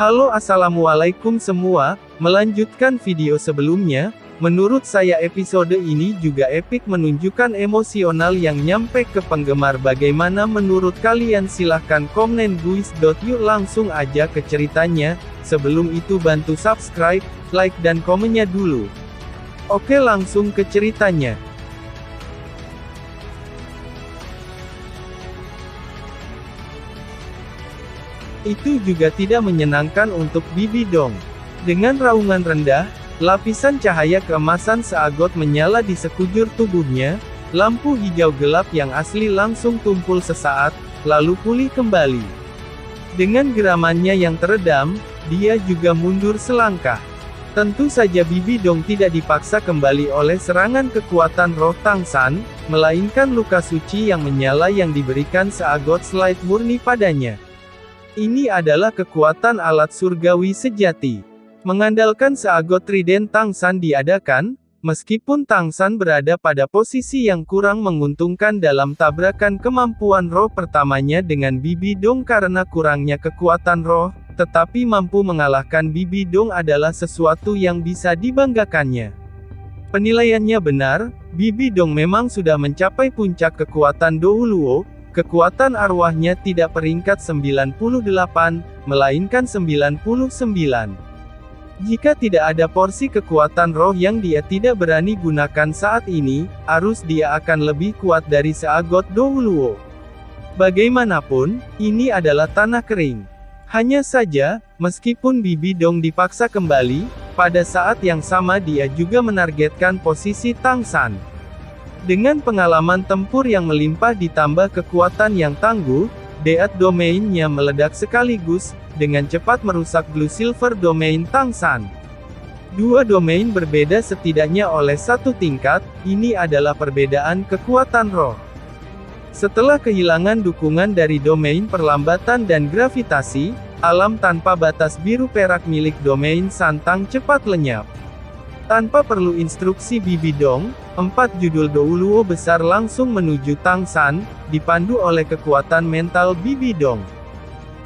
Halo assalamualaikum semua, melanjutkan video sebelumnya, menurut saya episode ini juga epik menunjukkan emosional yang nyampe ke penggemar. Bagaimana menurut kalian? Silahkan komen guys. Yuk langsung aja ke ceritanya, sebelum itu bantu subscribe, like dan komennya dulu. Oke langsung ke ceritanya. Itu juga tidak menyenangkan untuk Bibi Dong. Dengan raungan rendah, lapisan cahaya keemasan seagot menyala di sekujur tubuhnya, lampu hijau gelap yang asli langsung tumpul sesaat, lalu pulih kembali. Dengan geramannya yang teredam, dia juga mundur selangkah. Tentu saja Bibi Dong tidak dipaksa kembali oleh serangan kekuatan roh Tang San, melainkan luka suci yang menyala yang diberikan seagot slide murni padanya. Ini adalah kekuatan alat surgawi sejati. Mengandalkan seagot trident Tang San diadakan, meskipun Tang San berada pada posisi yang kurang menguntungkan dalam tabrakan kemampuan roh pertamanya dengan Bibi Dong karena kurangnya kekuatan roh, tetapi mampu mengalahkan Bibi Dong adalah sesuatu yang bisa dibanggakannya. Penilaiannya benar, Bibi Dong memang sudah mencapai puncak kekuatan Douluo. Kekuatan arwahnya tidak peringkat 98, melainkan 99. Jika tidak ada porsi kekuatan roh yang dia tidak berani gunakan saat ini, arus dia akan lebih kuat dari seagot Douluo. Bagaimanapun, ini adalah tanah kering. Hanya saja, meskipun Bibi Dong dipaksa kembali, pada saat yang sama dia juga menargetkan posisi Tang San. Dengan pengalaman tempur yang melimpah ditambah kekuatan yang tangguh, Deat Domain-nya meledak sekaligus, dengan cepat merusak Blue Silver Domain Tang San. Dua domain berbeda setidaknya oleh satu tingkat, ini adalah perbedaan kekuatan roh. Setelah kehilangan dukungan dari domain perlambatan dan gravitasi, alam tanpa batas biru perak milik domain Santang cepat lenyap. Tanpa perlu instruksi Bibi Dong, 4 judul Douluo besar langsung menuju Tang San, dipandu oleh kekuatan mental Bibi Dong.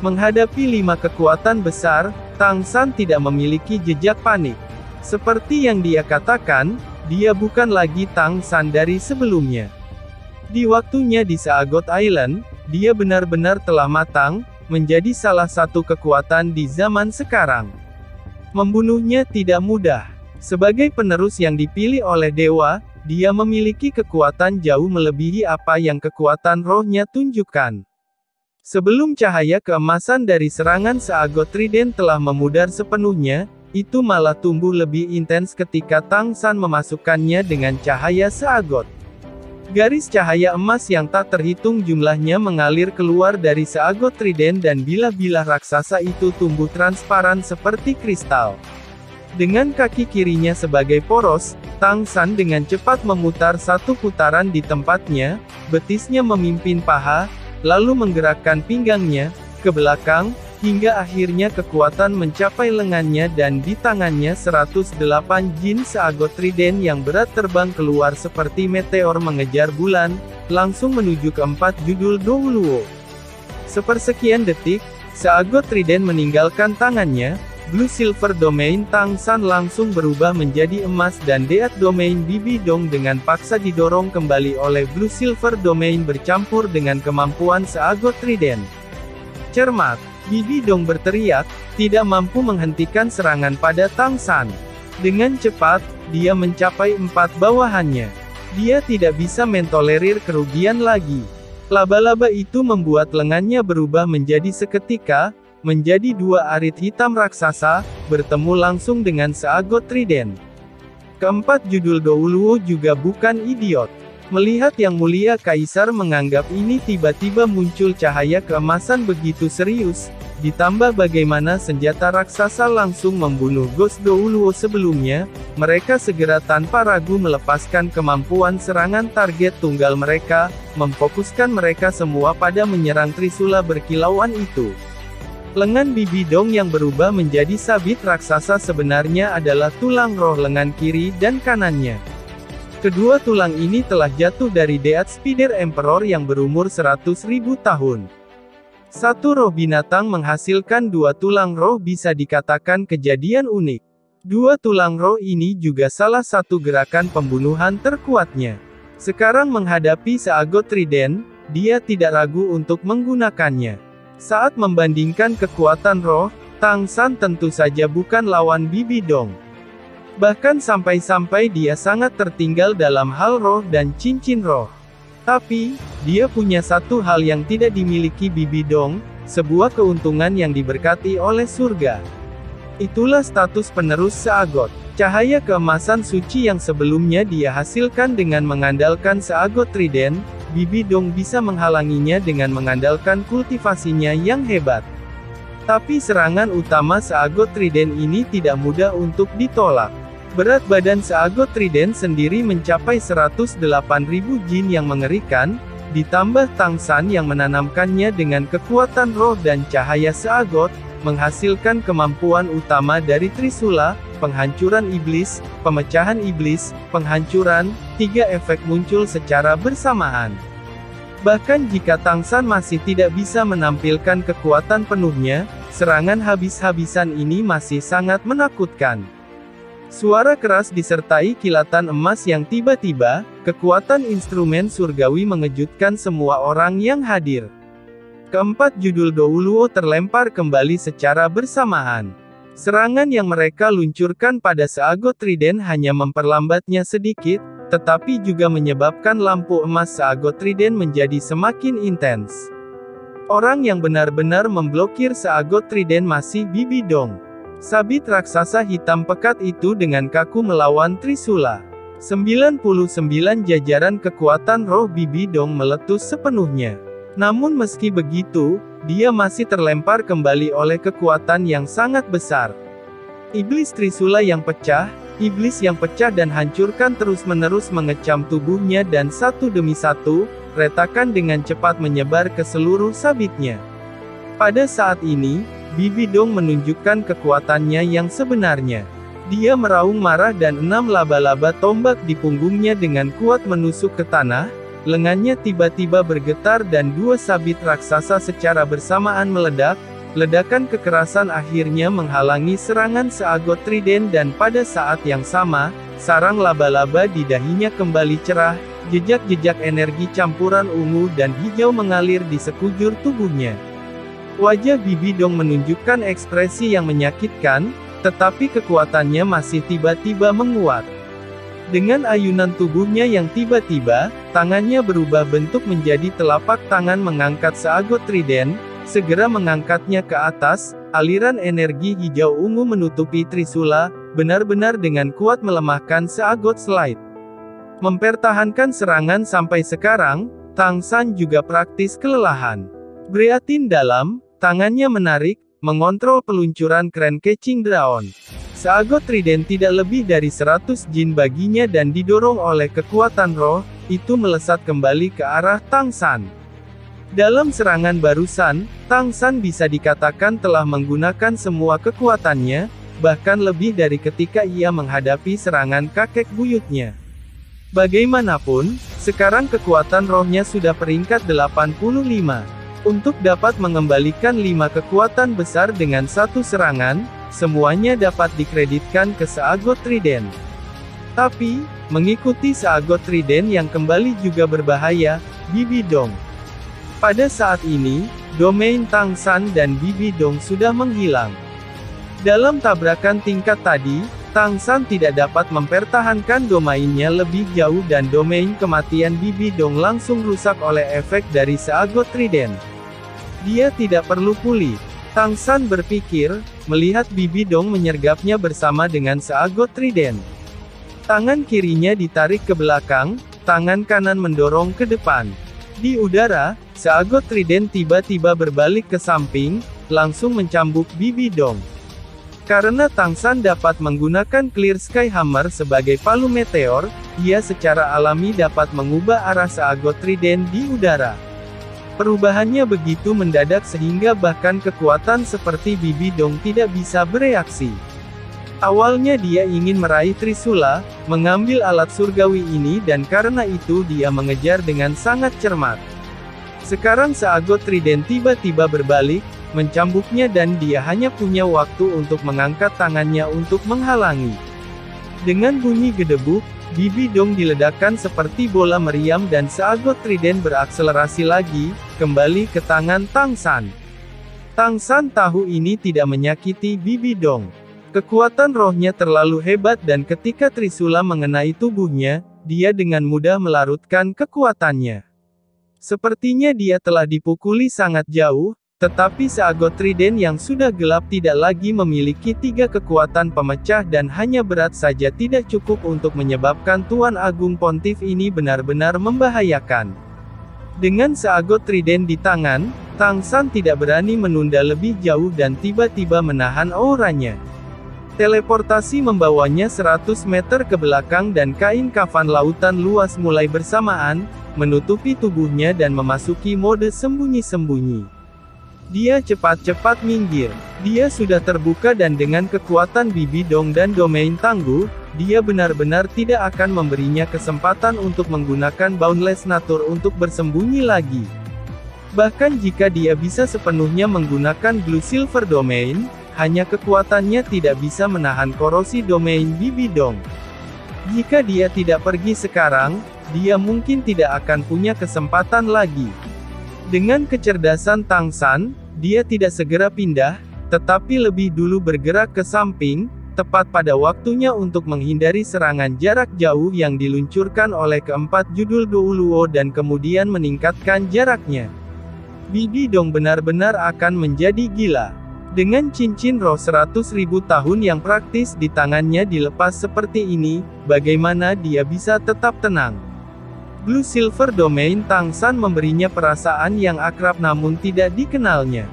Menghadapi 5 kekuatan besar, Tang San tidak memiliki jejak panik. Seperti yang dia katakan, dia bukan lagi Tang San dari sebelumnya. Di waktunya di Seagot Island, dia benar-benar telah matang, menjadi salah satu kekuatan di zaman sekarang. Membunuhnya tidak mudah. Sebagai penerus yang dipilih oleh dewa, dia memiliki kekuatan jauh melebihi apa yang kekuatan rohnya tunjukkan. Sebelum cahaya keemasan dari serangan seagot trident telah memudar sepenuhnya, itu malah tumbuh lebih intens ketika Tang San memasukkannya dengan cahaya seagot. Garis cahaya emas yang tak terhitung jumlahnya mengalir keluar dari seagot trident dan bilah-bilah raksasa itu tumbuh transparan seperti kristal. Dengan kaki kirinya sebagai poros, Tang San dengan cepat memutar satu putaran di tempatnya, betisnya memimpin paha, lalu menggerakkan pinggangnya ke belakang, hingga akhirnya kekuatan mencapai lengannya dan di tangannya 108 jin seagot trident yang berat terbang keluar seperti meteor mengejar bulan, langsung menuju ke 4 judul Douluo. Sepersekian detik, seagot trident meninggalkan tangannya. Blue Silver Domain Tang San langsung berubah menjadi emas dan Deat Domain Bibi Dong dengan paksa didorong kembali oleh Blue Silver Domain bercampur dengan kemampuan seagot trident. Cermat, Bibi Dong berteriak, tidak mampu menghentikan serangan pada Tang San. Dengan cepat, dia mencapai 4 bawahannya. Dia tidak bisa mentolerir kerugian lagi. Laba-laba itu membuat lengannya berubah menjadi seketika, menjadi 2 arit hitam raksasa, bertemu langsung dengan seagot trident. Keempat judul Douluo juga bukan idiot. Melihat Yang Mulia Kaisar menganggap ini tiba-tiba muncul cahaya keemasan begitu serius, ditambah bagaimana senjata raksasa langsung membunuh Ghost Douluo sebelumnya, mereka segera tanpa ragu melepaskan kemampuan serangan target tunggal mereka, memfokuskan mereka semua pada menyerang Trisula berkilauan itu. Lengan Bibi Dong yang berubah menjadi sabit raksasa sebenarnya adalah tulang roh lengan kiri dan kanannya. Kedua tulang ini telah jatuh dari Deat Spider Emperor yang berumur 100.000 tahun. Satu roh binatang menghasilkan dua tulang roh bisa dikatakan kejadian unik. Dua tulang roh ini juga salah satu gerakan pembunuhan terkuatnya. Sekarang menghadapi Seagot Trident, dia tidak ragu untuk menggunakannya. Saat membandingkan kekuatan roh, Tang San tentu saja bukan lawan Bibi Dong. Bahkan sampai-sampai dia sangat tertinggal dalam hal roh dan cincin roh. Tapi, dia punya satu hal yang tidak dimiliki Bibi Dong, sebuah keuntungan yang diberkati oleh surga. Itulah status penerus Seagot. Cahaya keemasan suci yang sebelumnya dia hasilkan dengan mengandalkan Seagot Trident, Bibi Dong bisa menghalanginya dengan mengandalkan kultivasinya yang hebat. Tapi serangan utama Seagot Trident ini tidak mudah untuk ditolak. Berat badan Seagot Trident sendiri mencapai 108.000 jin yang mengerikan, ditambah Tang San yang menanamkannya dengan kekuatan roh dan cahaya Seagot, menghasilkan kemampuan utama dari Trisula, penghancuran iblis, pemecahan iblis, penghancuran, tiga efek muncul secara bersamaan. Bahkan jika Tang San masih tidak bisa menampilkan kekuatan penuhnya, serangan habis-habisan ini masih sangat menakutkan. Suara keras disertai kilatan emas yang tiba-tiba, kekuatan instrumen surgawi mengejutkan semua orang yang hadir. Keempat judul Douluo terlempar kembali secara bersamaan. Serangan yang mereka luncurkan pada Seagot Trident hanya memperlambatnya sedikit, tetapi juga menyebabkan lampu emas Seagot Trident menjadi semakin intens. Orang yang benar-benar memblokir Seagot Trident masih Bibi Dong. Sabit raksasa hitam pekat itu dengan kaku melawan Trisula. 99 jajaran kekuatan roh Bibi Dong meletus sepenuhnya. Namun meski begitu, dia masih terlempar kembali oleh kekuatan yang sangat besar. Iblis Trisula yang pecah, iblis yang pecah dan hancurkan terus-menerus mengecam tubuhnya dan satu demi satu, retakan dengan cepat menyebar ke seluruh sabitnya. Pada saat ini, Bibi Dong menunjukkan kekuatannya yang sebenarnya. Dia meraung marah dan 6 laba-laba tombak di punggungnya dengan kuat menusuk ke tanah, lengannya tiba-tiba bergetar dan dua sabit raksasa secara bersamaan meledak. Ledakan kekerasan akhirnya menghalangi serangan Seagot Trident dan pada saat yang sama, sarang laba-laba di dahinya kembali cerah, jejak-jejak energi campuran ungu dan hijau mengalir di sekujur tubuhnya. Wajah Bibi Dong menunjukkan ekspresi yang menyakitkan, tetapi kekuatannya masih tiba-tiba menguat. Dengan ayunan tubuhnya yang tiba-tiba, tangannya berubah bentuk menjadi telapak tangan mengangkat Seagot Trident, segera mengangkatnya ke atas, aliran energi hijau ungu menutupi Trisula, benar-benar dengan kuat melemahkan Seagot Slide. Mempertahankan serangan sampai sekarang, Tang San juga praktis kelelahan. Breatin dalam, tangannya menarik, mengontrol peluncuran Grand Catching Draon. Seagot Trident tidak lebih dari 100 jin baginya dan didorong oleh kekuatan roh, itu melesat kembali ke arah Tang San. Dalam serangan barusan, Tang San bisa dikatakan telah menggunakan semua kekuatannya, bahkan lebih dari ketika ia menghadapi serangan kakek buyutnya. Bagaimanapun, sekarang kekuatan rohnya sudah peringkat 85. Untuk dapat mengembalikan 5 kekuatan besar dengan satu serangan, semuanya dapat dikreditkan ke Seagot Trident. Tapi, mengikuti Seagot Trident yang kembali juga berbahaya, Bibi Dong. Pada saat ini, domain Tang San dan Bibi Dong sudah menghilang. Dalam tabrakan tingkat tadi, Tang San tidak dapat mempertahankan domainnya lebih jauh dan domain kematian Bibi Dong langsung rusak oleh efek dari Seagot Trident. Dia tidak perlu pulih. Tang San berpikir, melihat Bibi Dong menyergapnya bersama dengan Seagot Trident. Tangan kirinya ditarik ke belakang, tangan kanan mendorong ke depan. Di udara, Seagot Trident tiba-tiba berbalik ke samping, langsung mencambuk Bibi Dong. Karena Tang San dapat menggunakan Clear Sky Hammer sebagai palu meteor, ia secara alami dapat mengubah arah Seagot Trident di udara. Perubahannya begitu mendadak sehingga bahkan kekuatan seperti Bibi Dong tidak bisa bereaksi. Awalnya dia ingin meraih Trisula, mengambil alat surgawi ini dan karena itu dia mengejar dengan sangat cermat. Sekarang Seagot Trident tiba-tiba berbalik, mencambuknya dan dia hanya punya waktu untuk mengangkat tangannya untuk menghalangi. Dengan bunyi gedebuk, Bibi Dong diledakkan seperti bola meriam dan Seagot Trident berakselerasi lagi, kembali ke tangan Tang San. Tang San tahu ini tidak menyakiti Bibi Dong. Kekuatan rohnya terlalu hebat dan ketika Trisula mengenai tubuhnya, dia dengan mudah melarutkan kekuatannya. Sepertinya dia telah dipukuli sangat jauh, tetapi Seagot Trident yang sudah gelap tidak lagi memiliki 3 kekuatan pemecah dan hanya berat saja tidak cukup untuk menyebabkan Tuan Agung Pontiff ini benar-benar membahayakan. Dengan Seagot Trident di tangan, Tang San tidak berani menunda lebih jauh dan tiba-tiba menahan auranya. Teleportasi membawanya 100 meter ke belakang dan kain kafan lautan luas mulai bersamaan, menutupi tubuhnya dan memasuki mode sembunyi-sembunyi. Dia cepat-cepat minggir. Dia sudah terbuka dan dengan kekuatan Bibi Dong dan domain tangguh, dia benar-benar tidak akan memberinya kesempatan untuk menggunakan Boundless Nature untuk bersembunyi lagi. Bahkan jika dia bisa sepenuhnya menggunakan Blue Silver Domain, hanya kekuatannya tidak bisa menahan korosi domain Bibi Dong. Jika dia tidak pergi sekarang, dia mungkin tidak akan punya kesempatan lagi. Dengan kecerdasan Tang San, dia tidak segera pindah, tetapi lebih dulu bergerak ke samping, tepat pada waktunya untuk menghindari serangan jarak jauh yang diluncurkan oleh keempat judul Douluo dan kemudian meningkatkan jaraknya. Bibi Dong benar-benar akan menjadi gila. Dengan cincin roh 100.000 tahun yang praktis di tangannya dilepas seperti ini, bagaimana dia bisa tetap tenang? Blue Silver Domain Tang San memberinya perasaan yang akrab namun tidak dikenalnya.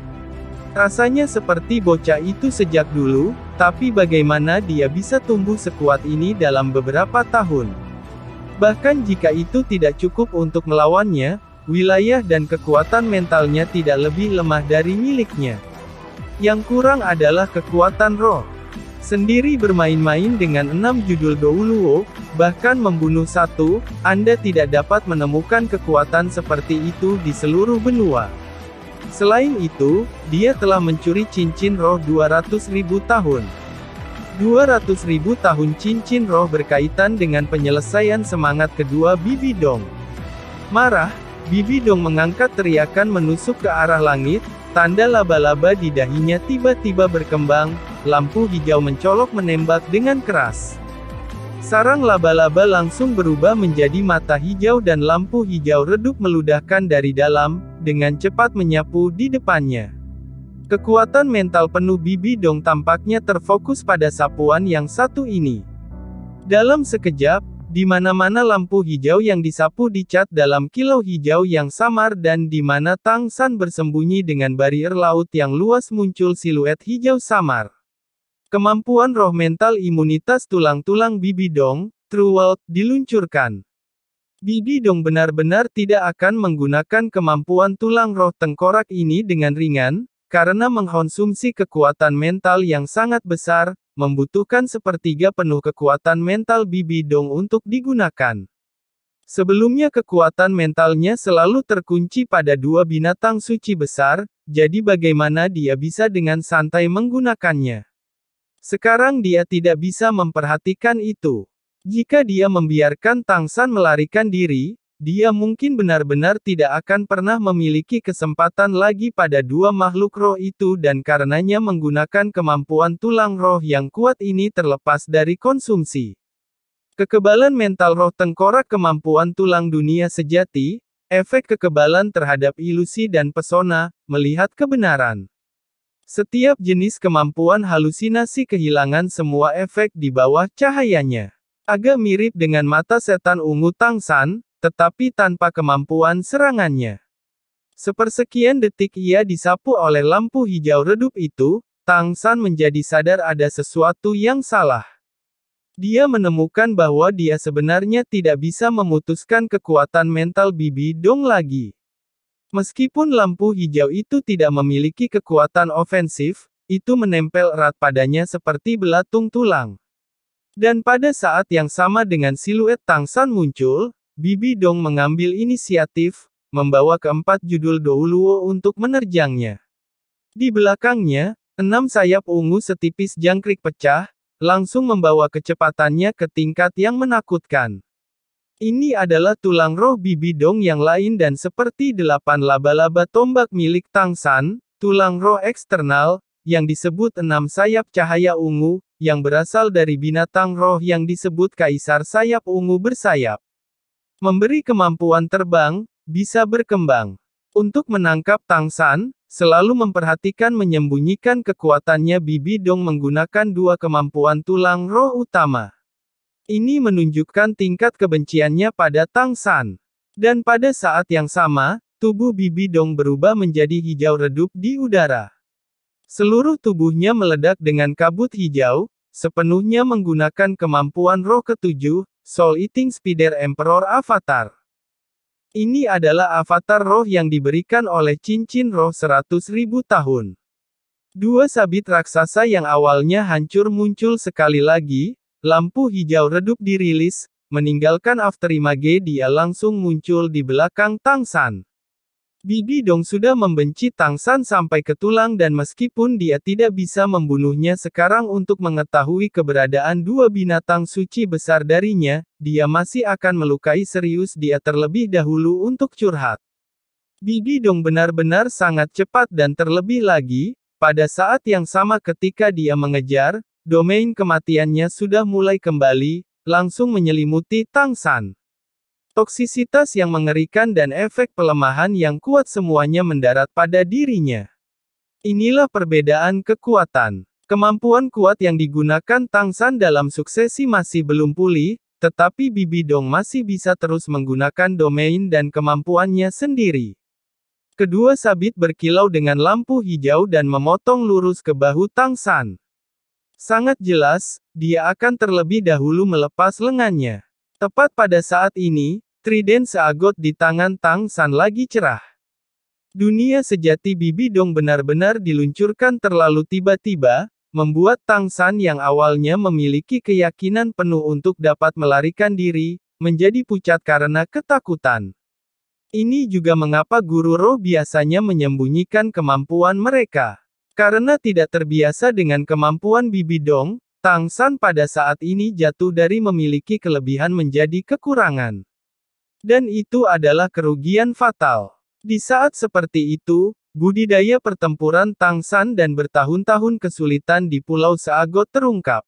Rasanya seperti bocah itu sejak dulu, tapi bagaimana dia bisa tumbuh sekuat ini dalam beberapa tahun? Bahkan jika itu tidak cukup untuk melawannya, wilayah dan kekuatan mentalnya tidak lebih lemah dari miliknya. Yang kurang adalah kekuatan roh. Sendiri bermain-main dengan 6 judul Douluo, bahkan membunuh satu, Anda tidak dapat menemukan kekuatan seperti itu di seluruh benua. Selain itu, dia telah mencuri cincin roh 200.000 tahun. 200.000 tahun cincin roh berkaitan dengan penyelesaian semangat kedua Bibi Dong. Marah, Bibi Dong mengangkat teriakan menusuk ke arah langit. Tanda laba-laba di dahinya tiba-tiba berkembang, lampu hijau mencolok menembak dengan keras. Sarang laba-laba langsung berubah menjadi mata hijau dan lampu hijau redup meludahkan dari dalam, dengan cepat menyapu di depannya. Kekuatan mental penuh Bibi Dong tampaknya terfokus pada sapuan yang satu ini. Dalam sekejap, di mana-mana lampu hijau yang disapu dicat dalam kilau hijau yang samar dan di mana Tang San bersembunyi dengan barier laut yang luas muncul siluet hijau samar. Kemampuan roh mental imunitas tulang-tulang Bibi Dong, True World, diluncurkan. Bibi Dong benar-benar tidak akan menggunakan kemampuan tulang roh tengkorak ini dengan ringan, karena mengkonsumsi kekuatan mental yang sangat besar, membutuhkan sepertiga penuh kekuatan mental Bibi Dong untuk digunakan. Sebelumnya kekuatan mentalnya selalu terkunci pada 2 binatang suci besar, jadi bagaimana dia bisa dengan santai menggunakannya? Sekarang dia tidak bisa memperhatikan itu. Jika dia membiarkan Tang San melarikan diri, dia mungkin benar-benar tidak akan pernah memiliki kesempatan lagi pada 2 makhluk roh itu dan karenanya menggunakan kemampuan tulang roh yang kuat ini terlepas dari konsumsi. Kekebalan mental roh tengkorak kemampuan tulang dunia sejati, efek kekebalan terhadap ilusi dan pesona, melihat kebenaran. Setiap jenis kemampuan halusinasi kehilangan semua efek di bawah cahayanya. Agak mirip dengan mata setan ungu Tang San, tetapi tanpa kemampuan serangannya. Sepersekian detik ia disapu oleh lampu hijau redup itu, Tang San menjadi sadar ada sesuatu yang salah. Dia menemukan bahwa dia sebenarnya tidak bisa memutuskan kekuatan mental Bibi Dong lagi. Meskipun lampu hijau itu tidak memiliki kekuatan ofensif, itu menempel erat padanya seperti belatung tulang. Dan pada saat yang sama dengan siluet Tang San muncul, Bibi Dong mengambil inisiatif, membawa keempat judul Douluo untuk menerjangnya. Di belakangnya, 6 sayap ungu setipis jangkrik pecah, langsung membawa kecepatannya ke tingkat yang menakutkan. Ini adalah tulang roh Bibi Dong yang lain dan seperti 8 laba-laba tombak milik Tang San, tulang roh eksternal, yang disebut 6 sayap cahaya ungu, yang berasal dari binatang roh yang disebut Kaisar Sayap Ungu Bersayap. Memberi kemampuan terbang, bisa berkembang. Untuk menangkap Tang San, selalu memperhatikan menyembunyikan kekuatannya Bibi Dong menggunakan 2 kemampuan tulang roh utama. Ini menunjukkan tingkat kebenciannya pada Tang San. Dan pada saat yang sama, tubuh Bibi Dong berubah menjadi hijau redup di udara. Seluruh tubuhnya meledak dengan kabut hijau, sepenuhnya menggunakan kemampuan roh ketujuh, Soul Eating Spider Emperor Avatar. Ini adalah avatar roh yang diberikan oleh cincin roh 100.000 tahun. 2 sabit raksasa yang awalnya hancur muncul sekali lagi, lampu hijau redup dirilis, meninggalkan afterimage dia langsung muncul di belakang Tang San. Bibi Dong sudah membenci Tang San sampai ke tulang dan meskipun dia tidak bisa membunuhnya sekarang untuk mengetahui keberadaan 2 binatang suci besar darinya, dia masih akan melukai serius dia terlebih dahulu untuk curhat. Bibi Dong benar-benar sangat cepat dan terlebih lagi, pada saat yang sama ketika dia mengejar, domain kematiannya sudah mulai kembali, langsung menyelimuti Tang San. Toksisitas yang mengerikan dan efek pelemahan yang kuat semuanya mendarat pada dirinya. Inilah perbedaan kekuatan. Kemampuan kuat yang digunakan Tang San dalam suksesi masih belum pulih, tetapi Bibi Dong masih bisa terus menggunakan domain dan kemampuannya sendiri. Kedua sabit berkilau dengan lampu hijau dan memotong lurus ke bahu Tang San. Sangat jelas, dia akan terlebih dahulu melepas lengannya. Tepat pada saat ini, trident seagot di tangan Tang San lagi cerah. Dunia sejati Bibi Dong benar-benar diluncurkan terlalu tiba-tiba, membuat Tang San yang awalnya memiliki keyakinan penuh untuk dapat melarikan diri, menjadi pucat karena ketakutan. Ini juga mengapa guru roh biasanya menyembunyikan kemampuan mereka. Karena tidak terbiasa dengan kemampuan Bibi Dong, Tang San pada saat ini jatuh dari memiliki kelebihan menjadi kekurangan. Dan itu adalah kerugian fatal. Di saat seperti itu, budidaya pertempuran Tang San dan bertahun-tahun kesulitan di Pulau Seagot terungkap.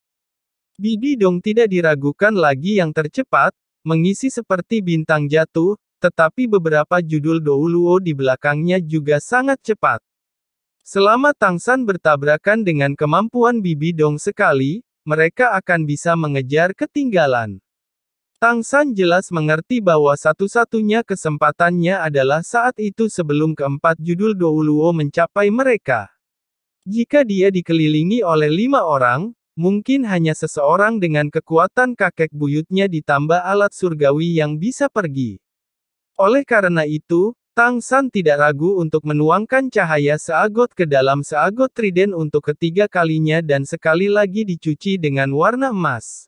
Bibi Dong tidak diragukan lagi yang tercepat, mengisi seperti bintang jatuh, tetapi beberapa judul Douluo di belakangnya juga sangat cepat. Selama Tang San bertabrakan dengan kemampuan Bibi Dong sekali, mereka akan bisa mengejar ketinggalan. Tang San jelas mengerti bahwa satu-satunya kesempatannya adalah saat itu sebelum keempat judul Douluo mencapai mereka. Jika dia dikelilingi oleh 5 orang, mungkin hanya seseorang dengan kekuatan kakek buyutnya ditambah alat surgawi yang bisa pergi. Oleh karena itu, Tang San tidak ragu untuk menuangkan cahaya seagot ke dalam seagot trident untuk ketiga kalinya dan sekali lagi dicuci dengan warna emas.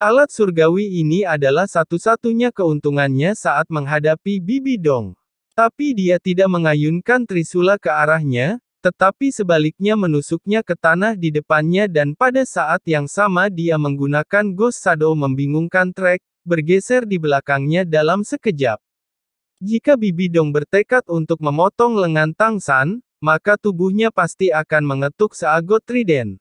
Alat surgawi ini adalah satu-satunya keuntungannya saat menghadapi Bibi Dong. Tapi dia tidak mengayunkan trisula ke arahnya, tetapi sebaliknya menusuknya ke tanah di depannya dan pada saat yang sama dia menggunakan Ghost Shadow membingungkan Trek, bergeser di belakangnya dalam sekejap. Jika Bibi Dong bertekad untuk memotong lengan Tang San, maka tubuhnya pasti akan mengetuk seagot trident.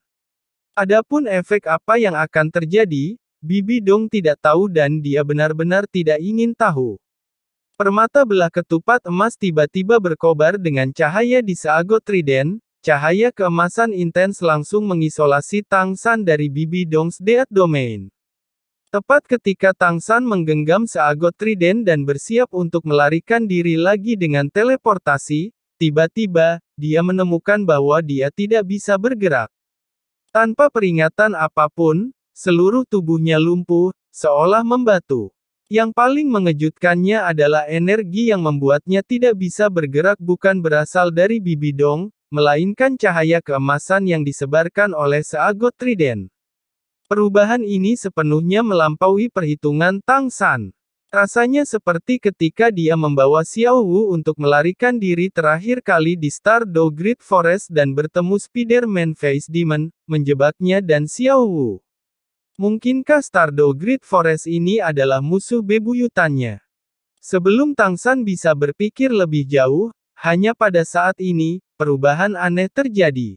Adapun efek apa yang akan terjadi, Bibi Dong tidak tahu dan dia benar-benar tidak ingin tahu. Permata belah ketupat emas tiba-tiba berkobar dengan cahaya di seagot trident, cahaya keemasan intens langsung mengisolasi Tang San dari Bibi Dong's Death Domain. Tepat ketika Tang San menggenggam seagot trident dan bersiap untuk melarikan diri lagi dengan teleportasi, tiba-tiba, dia menemukan bahwa dia tidak bisa bergerak. Tanpa peringatan apapun, seluruh tubuhnya lumpuh, seolah membatu. Yang paling mengejutkannya adalah energi yang membuatnya tidak bisa bergerak bukan berasal dari Bibi Dong, melainkan cahaya keemasan yang disebarkan oleh seagot trident. Perubahan ini sepenuhnya melampaui perhitungan Tang San. Rasanya seperti ketika dia membawa Xiao Wu untuk melarikan diri terakhir kali di Stardew Great Forest dan bertemu Spider-Man Face Demon, menjebaknya dan Xiao Wu. Mungkinkah Stardew Great Forest ini adalah musuh bebuyutannya? Sebelum Tang San bisa berpikir lebih jauh, hanya pada saat ini, perubahan aneh terjadi.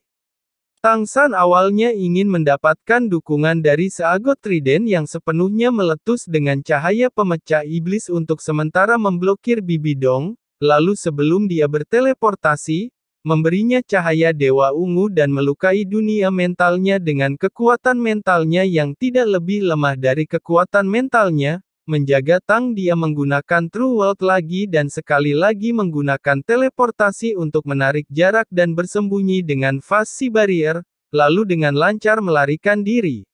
Tang San awalnya ingin mendapatkan dukungan dari seagot trident yang sepenuhnya meletus dengan cahaya pemecah iblis untuk sementara memblokir Bibi Dong, lalu sebelum dia berteleportasi, memberinya cahaya Dewa Ungu dan melukai dunia mentalnya dengan kekuatan mentalnya yang tidak lebih lemah dari kekuatan mentalnya, menjaga Tang dia menggunakan True World lagi dan sekali lagi menggunakan teleportasi untuk menarik jarak dan bersembunyi dengan Phase Barrier, lalu dengan lancar melarikan diri.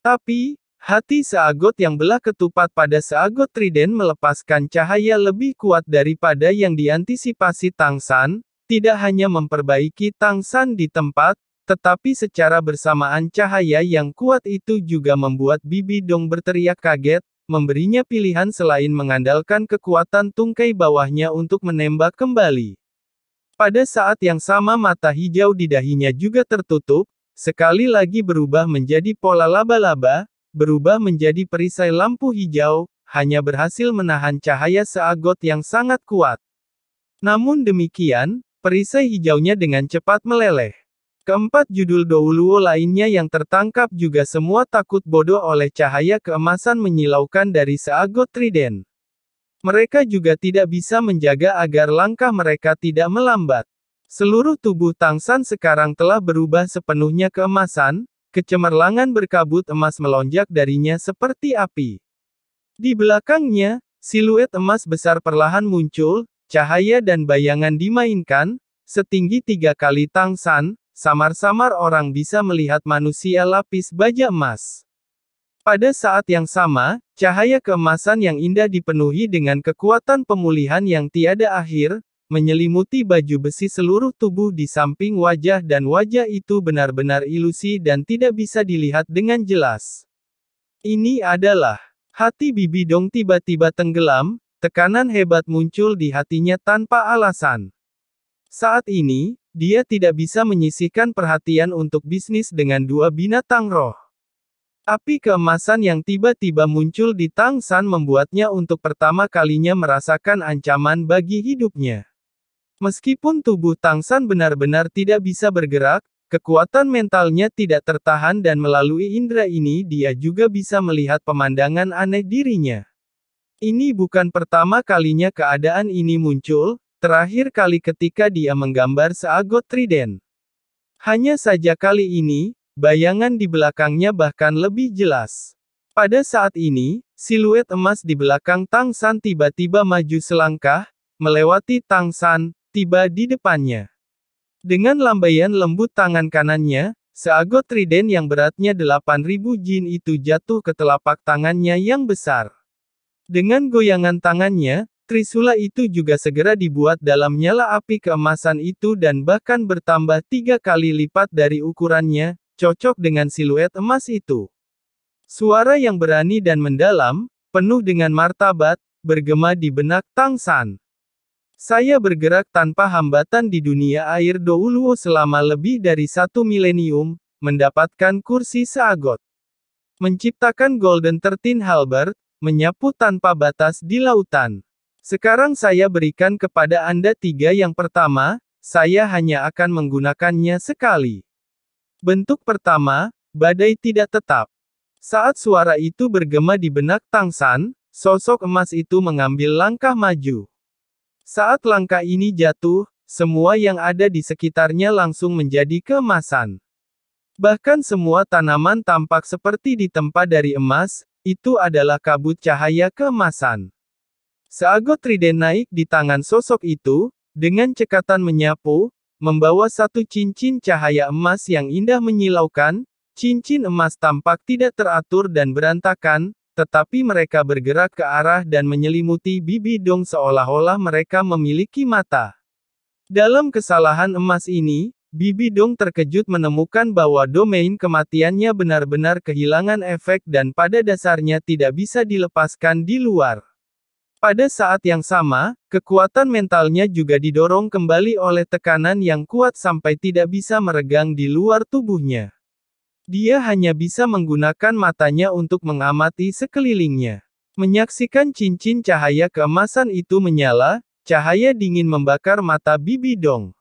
Tapi, hati seagot yang belah ketupat pada seagot trident melepaskan cahaya lebih kuat daripada yang diantisipasi Tang San, tidak hanya memperbaiki Tang San di tempat, tetapi secara bersamaan cahaya yang kuat itu juga membuat Bibi Dong berteriak kaget, memberinya pilihan selain mengandalkan kekuatan tungkai bawahnya untuk menembak kembali. Pada saat yang sama mata hijau di dahinya juga tertutup, sekali lagi berubah menjadi pola laba-laba, berubah menjadi perisai lampu hijau, hanya berhasil menahan cahaya seagot yang sangat kuat. Namun demikian, perisai hijaunya dengan cepat meleleh. Keempat judul Douluo lainnya yang tertangkap juga semua takut bodoh oleh cahaya keemasan menyilaukan dari seagot trident. Mereka juga tidak bisa menjaga agar langkah mereka tidak melambat. Seluruh tubuh Tang San sekarang telah berubah sepenuhnya keemasan, kecemerlangan berkabut emas melonjak darinya seperti api. Di belakangnya, siluet emas besar perlahan muncul, cahaya dan bayangan dimainkan, setinggi 3 kali Tang San, samar-samar orang bisa melihat manusia lapis baja emas. Pada saat yang sama, cahaya keemasan yang indah dipenuhi dengan kekuatan pemulihan yang tiada akhir, menyelimuti baju besi seluruh tubuh di samping wajah dan wajah itu benar-benar ilusi dan tidak bisa dilihat dengan jelas. Ini adalah hati Bibi Dong tiba-tiba tenggelam. Tekanan hebat muncul di hatinya tanpa alasan. Saat ini, dia tidak bisa menyisihkan perhatian untuk bisnis dengan dua binatang roh. Api keemasan yang tiba-tiba muncul di Tang San membuatnya untuk pertama kalinya merasakan ancaman bagi hidupnya. Meskipun tubuh Tang San benar-benar tidak bisa bergerak, kekuatan mentalnya tidak tertahan dan melalui indera ini dia juga bisa melihat pemandangan aneh dirinya. Ini bukan pertama kalinya keadaan ini muncul, terakhir kali ketika dia menggambar seagot trident. Hanya saja kali ini, bayangan di belakangnya bahkan lebih jelas. Pada saat ini, siluet emas di belakang Tang San tiba-tiba maju selangkah, melewati Tang San, tiba di depannya. Dengan lambaian lembut tangan kanannya, seagot trident yang beratnya 8.000 jin itu jatuh ke telapak tangannya yang besar. Dengan goyangan tangannya, trisula itu juga segera dibuat dalam nyala api keemasan itu dan bahkan bertambah 3 kali lipat dari ukurannya, cocok dengan siluet emas itu. Suara yang berani dan mendalam, penuh dengan martabat, bergema di benak Tang San. Saya bergerak tanpa hambatan di dunia air Douluo selama lebih dari 1 milenium, mendapatkan kursi seagot. Menciptakan Golden 13 Halberd, menyapu tanpa batas di lautan. Sekarang saya berikan kepada Anda 3 yang pertama, saya hanya akan menggunakannya sekali. Bentuk pertama, badai tidak tetap. Saat suara itu bergema di benak Tang San, sosok emas itu mengambil langkah maju. Saat langkah ini jatuh, semua yang ada di sekitarnya langsung menjadi keemasan. Bahkan semua tanaman tampak seperti ditempa dari emas, itu adalah kabut cahaya keemasan. Seagot trident naik di tangan sosok itu, dengan cekatan menyapu, membawa satu cincin cahaya emas yang indah menyilaukan. Cincin emas tampak tidak teratur dan berantakan, tetapi mereka bergerak ke arah dan menyelimuti Bibi Dong seolah-olah mereka memiliki mata. Dalam kesalahan emas ini, Bibi Dong terkejut menemukan bahwa domain kematiannya benar-benar kehilangan efek dan pada dasarnya tidak bisa dilepaskan di luar. Pada saat yang sama, kekuatan mentalnya juga didorong kembali oleh tekanan yang kuat sampai tidak bisa meregang di luar tubuhnya. Dia hanya bisa menggunakan matanya untuk mengamati sekelilingnya. Menyaksikan cincin cahaya keemasan itu menyala, cahaya dingin membakar mata Bibi Dong.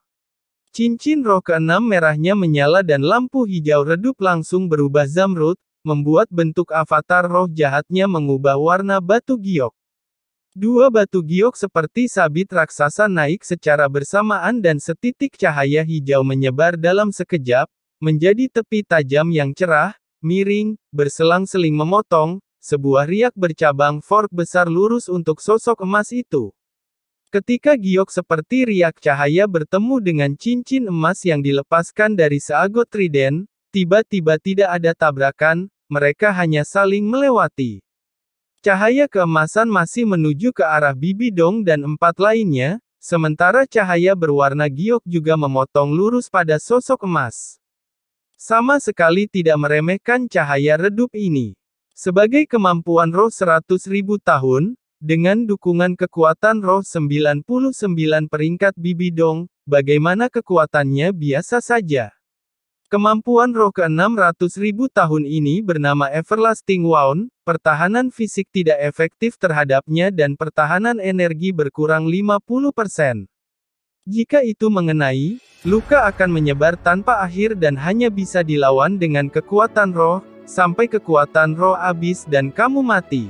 Cincin roh keenam merahnya menyala dan lampu hijau redup langsung berubah zamrud, membuat bentuk avatar roh jahatnya mengubah warna batu giok. Dua batu giok seperti sabit raksasa naik secara bersamaan dan setitik cahaya hijau menyebar dalam sekejap, menjadi tepi tajam yang cerah, miring, berselang-seling memotong, sebuah riak bercabang fork besar lurus untuk sosok emas itu. Ketika giok seperti riak cahaya bertemu dengan cincin emas yang dilepaskan dari seagot trident, tiba-tiba tidak ada tabrakan, mereka hanya saling melewati. Cahaya keemasan masih menuju ke arah Bibi Dong dan empat lainnya, sementara cahaya berwarna giok juga memotong lurus pada sosok emas. Sama sekali tidak meremehkan cahaya redup ini. Sebagai kemampuan roh 100.000 tahun, dengan dukungan kekuatan roh 99 peringkat Bibi Dong, bagaimana kekuatannya biasa saja. Kemampuan roh ke-600.000 tahun ini bernama Everlasting Wound, pertahanan fisik tidak efektif terhadapnya dan pertahanan energi berkurang 50%. Jika itu mengenai, luka akan menyebar tanpa akhir dan hanya bisa dilawan dengan kekuatan roh, sampai kekuatan roh habis dan kamu mati.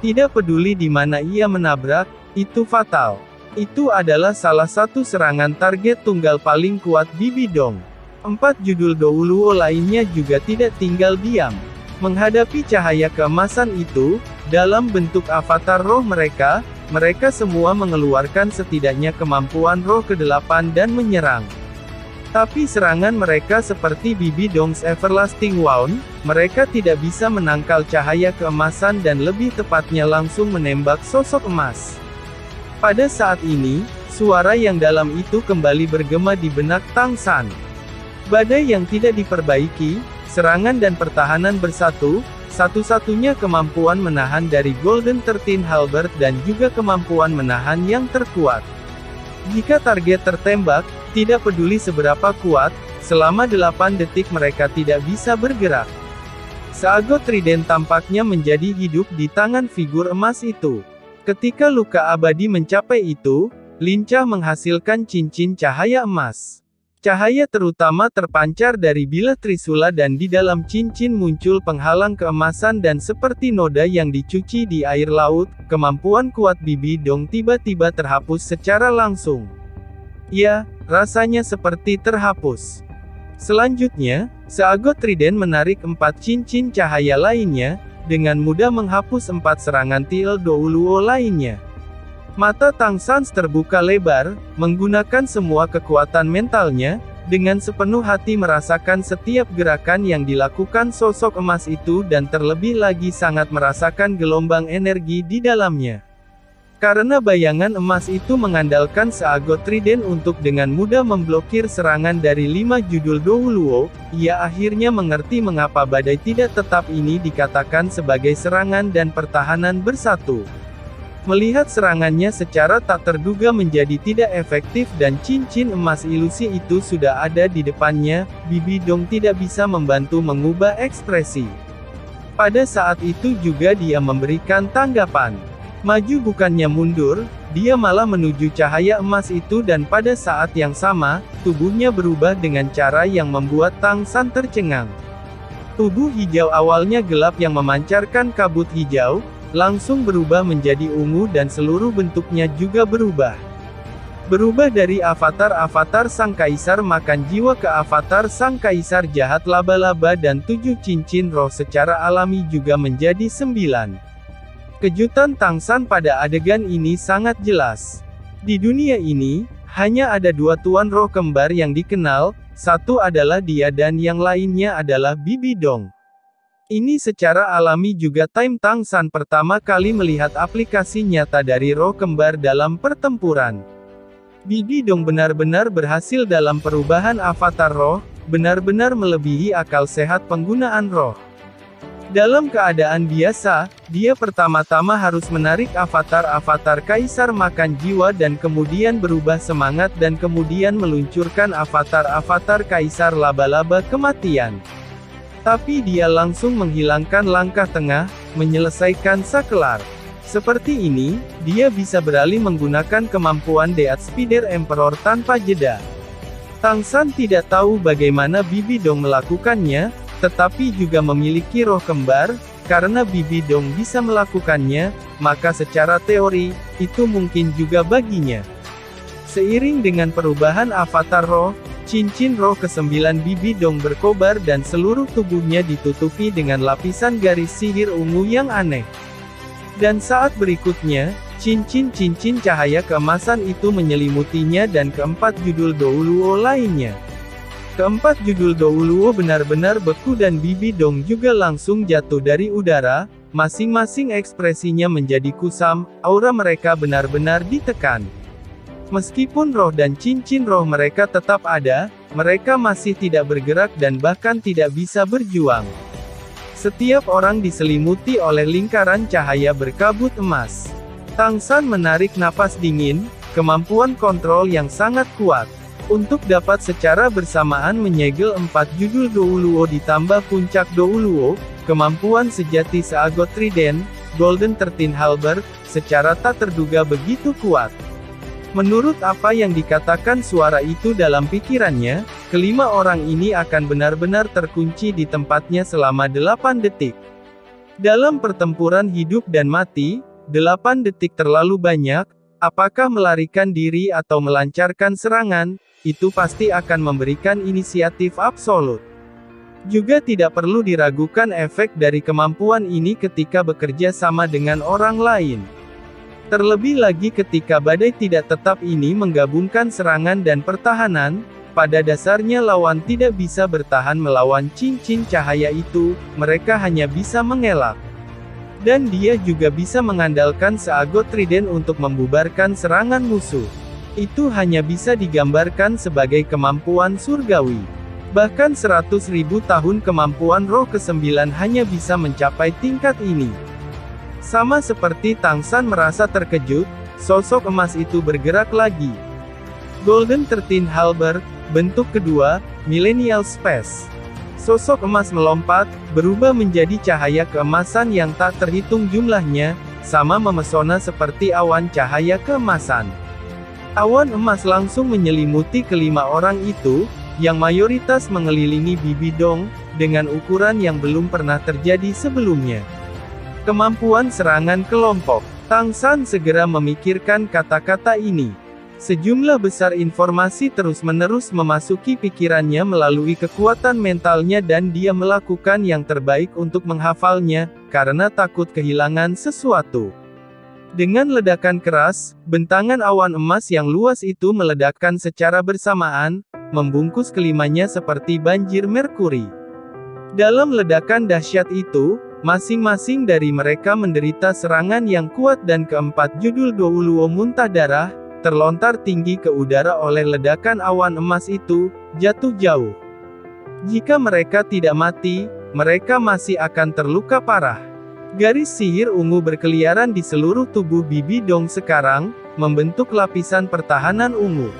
Tidak peduli di mana ia menabrak, itu fatal. Itu adalah salah satu serangan target tunggal paling kuat Bibi Dong. 4 judul Douluo lainnya juga tidak tinggal diam. Menghadapi cahaya keemasan itu, dalam bentuk avatar roh mereka semua mengeluarkan setidaknya kemampuan roh ke-8 dan menyerang. Tapi serangan mereka seperti Bibi Dong's Everlasting Wound, mereka tidak bisa menangkal cahaya keemasan dan lebih tepatnya langsung menembak sosok emas. Pada saat ini, suara yang dalam itu kembali bergema di benak Tang San. Badai yang tidak diperbaiki, serangan dan pertahanan bersatu, satu-satunya kemampuan menahan dari Golden 13 Halberd dan juga kemampuan menahan yang terkuat. Jika target tertembak, tidak peduli seberapa kuat, selama 8 detik mereka tidak bisa bergerak. Seagot trident tampaknya menjadi hidup di tangan figur emas itu. Ketika luka abadi mencapai itu, lincah menghasilkan cincin cahaya emas. Cahaya terutama terpancar dari bilah trisula dan di dalam cincin muncul penghalang keemasan dan seperti noda yang dicuci di air laut, kemampuan kuat Bibi Dong tiba-tiba terhapus secara langsung. Ya, rasanya seperti terhapus. Selanjutnya, seagot trident menarik 4 cincin cahaya lainnya, dengan mudah menghapus 4 serangan Tiel Douluo lainnya. Mata Tang San terbuka lebar, menggunakan semua kekuatan mentalnya, dengan sepenuh hati merasakan setiap gerakan yang dilakukan sosok emas itu dan terlebih lagi sangat merasakan gelombang energi di dalamnya. Karena bayangan emas itu mengandalkan seagot trident untuk dengan mudah memblokir serangan dari 5 judul Douluo, ia akhirnya mengerti mengapa badai tidak tetap ini dikatakan sebagai serangan dan pertahanan bersatu. Melihat serangannya secara tak terduga menjadi tidak efektif dan cincin emas ilusi itu sudah ada di depannya, Bibi Dong tidak bisa membantu mengubah ekspresi. Pada saat itu juga dia memberikan tanggapan. Maju bukannya mundur, dia malah menuju cahaya emas itu dan pada saat yang sama, tubuhnya berubah dengan cara yang membuat Tang San tercengang. Tubuh hijau awalnya gelap yang memancarkan kabut hijau, langsung berubah menjadi ungu dan seluruh bentuknya juga berubah. Berubah dari avatar-avatar sang kaisar makan jiwa ke avatar sang kaisar jahat laba-laba dan 7 cincin roh secara alami juga menjadi 9. Kejutan Tang San pada adegan ini sangat jelas. Di dunia ini, hanya ada 2 tuan roh kembar yang dikenal, satu adalah dia dan yang lainnya adalah Bibi Dong. Ini secara alami juga time Tang San pertama kali melihat aplikasi nyata dari roh kembar dalam pertempuran. Bibi Dong benar-benar berhasil dalam perubahan avatar roh, benar-benar melebihi akal sehat penggunaan roh. Dalam keadaan biasa, dia pertama-tama harus menarik avatar-avatar kaisar makan jiwa dan kemudian berubah semangat dan kemudian meluncurkan avatar-avatar kaisar laba-laba kematian. Tapi dia langsung menghilangkan langkah tengah, menyelesaikan sakelar. Seperti ini, dia bisa beralih menggunakan kemampuan Death Spider Emperor tanpa jeda. Tang San tidak tahu bagaimana Bibi Dong melakukannya, tetapi juga memiliki roh kembar, karena Bibi Dong bisa melakukannya, maka secara teori, itu mungkin juga baginya. Seiring dengan perubahan avatar roh, cincin roh ke-9 Bibi Dong berkobar dan seluruh tubuhnya ditutupi dengan lapisan garis sihir ungu yang aneh. Dan saat berikutnya, cincin-cincin cahaya keemasan itu menyelimutinya dan keempat judul Douluo lainnya. Keempat judul Douluo benar-benar beku dan Bibi Dong juga langsung jatuh dari udara, masing-masing ekspresinya menjadi kusam, aura mereka benar-benar ditekan. Meskipun roh dan cincin roh mereka tetap ada, mereka masih tidak bergerak dan bahkan tidak bisa berjuang. Setiap orang diselimuti oleh lingkaran cahaya berkabut emas. Tang San menarik napas dingin, kemampuan kontrol yang sangat kuat. Untuk dapat secara bersamaan menyegel 4 judul Douluo ditambah puncak Douluo, kemampuan sejati Seagot Trident, Golden 13 Halberd, secara tak terduga begitu kuat. Menurut apa yang dikatakan suara itu dalam pikirannya, kelima orang ini akan benar-benar terkunci di tempatnya selama 8 detik. Dalam pertempuran hidup dan mati, 8 detik terlalu banyak, apakah melarikan diri atau melancarkan serangan, itu pasti akan memberikan inisiatif absolut. Juga tidak perlu diragukan efek dari kemampuan ini ketika bekerja sama dengan orang lain. Terlebih lagi ketika badai tidak tetap ini menggabungkan serangan dan pertahanan, pada dasarnya lawan tidak bisa bertahan melawan cincin cahaya itu, mereka hanya bisa mengelak. Dan dia juga bisa mengandalkan Seagot Trident untuk membubarkan serangan musuh. Itu hanya bisa digambarkan sebagai kemampuan surgawi. Bahkan 100.000 tahun kemampuan roh ke-9 hanya bisa mencapai tingkat ini. Sama seperti Tang San merasa terkejut, sosok emas itu bergerak lagi. Golden 13 Halberd, bentuk kedua, Millennial Space. Sosok emas melompat, berubah menjadi cahaya keemasan yang tak terhitung jumlahnya, sama memesona seperti awan cahaya keemasan. Awan emas langsung menyelimuti kelima orang itu, yang mayoritas mengelilingi Bibi Dong, dengan ukuran yang belum pernah terjadi sebelumnya. Kemampuan serangan kelompok. Tang San segera memikirkan kata-kata ini. Sejumlah besar informasi terus-menerus memasuki pikirannya melalui kekuatan mentalnya dan dia melakukan yang terbaik untuk menghafalnya, karena takut kehilangan sesuatu. Dengan ledakan keras, bentangan awan emas yang luas itu meledakkan secara bersamaan, membungkus kelimanya seperti banjir merkuri. Dalam ledakan dahsyat itu, masing-masing dari mereka menderita serangan yang kuat dan keempat judul Douluo muntah darah, terlontar tinggi ke udara oleh ledakan awan emas itu, jatuh jauh. Jika mereka tidak mati, mereka masih akan terluka parah. Garis sihir ungu berkeliaran di seluruh tubuh Bibi Dong sekarang, membentuk lapisan pertahanan ungu.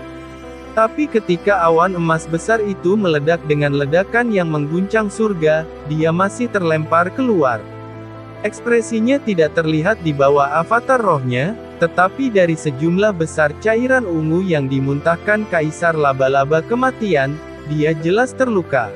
Tapi ketika awan emas besar itu meledak dengan ledakan yang mengguncang surga, dia masih terlempar keluar. Ekspresinya tidak terlihat di bawah avatar rohnya, tetapi dari sejumlah besar cairan ungu yang dimuntahkan Kaisar Laba-Laba Kematian, dia jelas terluka.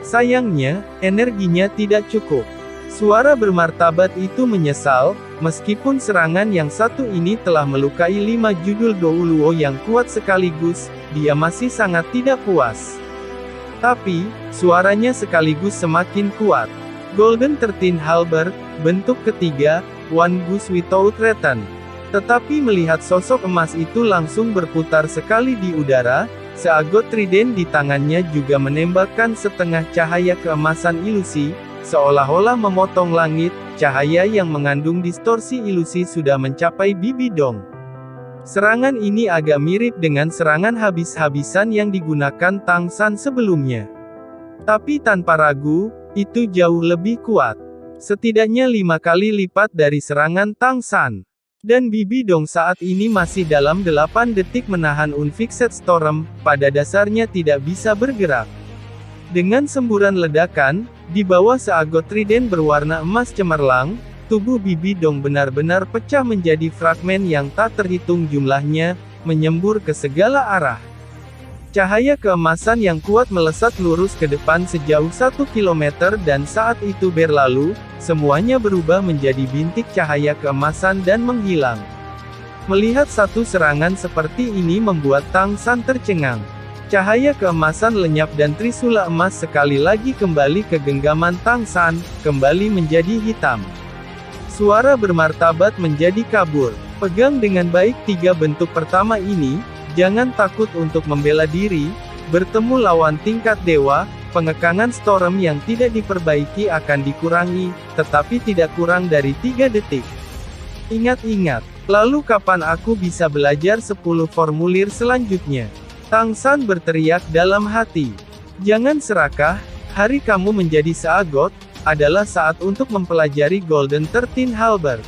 Sayangnya, energinya tidak cukup. Suara bermartabat itu menyesal, meskipun serangan yang satu ini telah melukai 5 judul Douluo yang kuat sekaligus, dia masih sangat tidak puas. Tapi, suaranya sekaligus semakin kuat. Golden 13 Halberd, bentuk ketiga, One Goose Without Return. Tetapi melihat sosok emas itu langsung berputar sekali di udara, Seagot Trident di tangannya juga menembakkan setengah cahaya keemasan ilusi, seolah-olah memotong langit, cahaya yang mengandung distorsi ilusi sudah mencapai Bibi Dong. Serangan ini agak mirip dengan serangan habis-habisan yang digunakan Tang San sebelumnya. Tapi tanpa ragu, itu jauh lebih kuat. Setidaknya 5 kali lipat dari serangan Tang San. Dan Bibi Dong saat ini masih dalam 8 detik menahan Unfixed Storm, pada dasarnya tidak bisa bergerak. Dengan semburan ledakan, di bawah seagot trident berwarna emas cemerlang, tubuh Bibi Dong benar-benar pecah menjadi fragmen yang tak terhitung jumlahnya, menyembur ke segala arah. Cahaya keemasan yang kuat melesat lurus ke depan sejauh 1 km dan saat itu berlalu, semuanya berubah menjadi bintik cahaya keemasan dan menghilang. Melihat satu serangan seperti ini membuat Tang San tercengang. Cahaya keemasan lenyap dan trisula emas sekali lagi kembali ke genggaman Tang San, kembali menjadi hitam. Suara bermartabat menjadi kabur. Pegang dengan baik 3 bentuk pertama ini. Jangan takut untuk membela diri, bertemu lawan tingkat dewa, pengekangan storm yang tidak diperbaiki akan dikurangi, tetapi tidak kurang dari 3 detik. Ingat-ingat, lalu kapan aku bisa belajar 10 formulir selanjutnya? Tang San berteriak dalam hati. Jangan serakah, hari kamu menjadi seagot, adalah saat untuk mempelajari Golden 13 Halberd.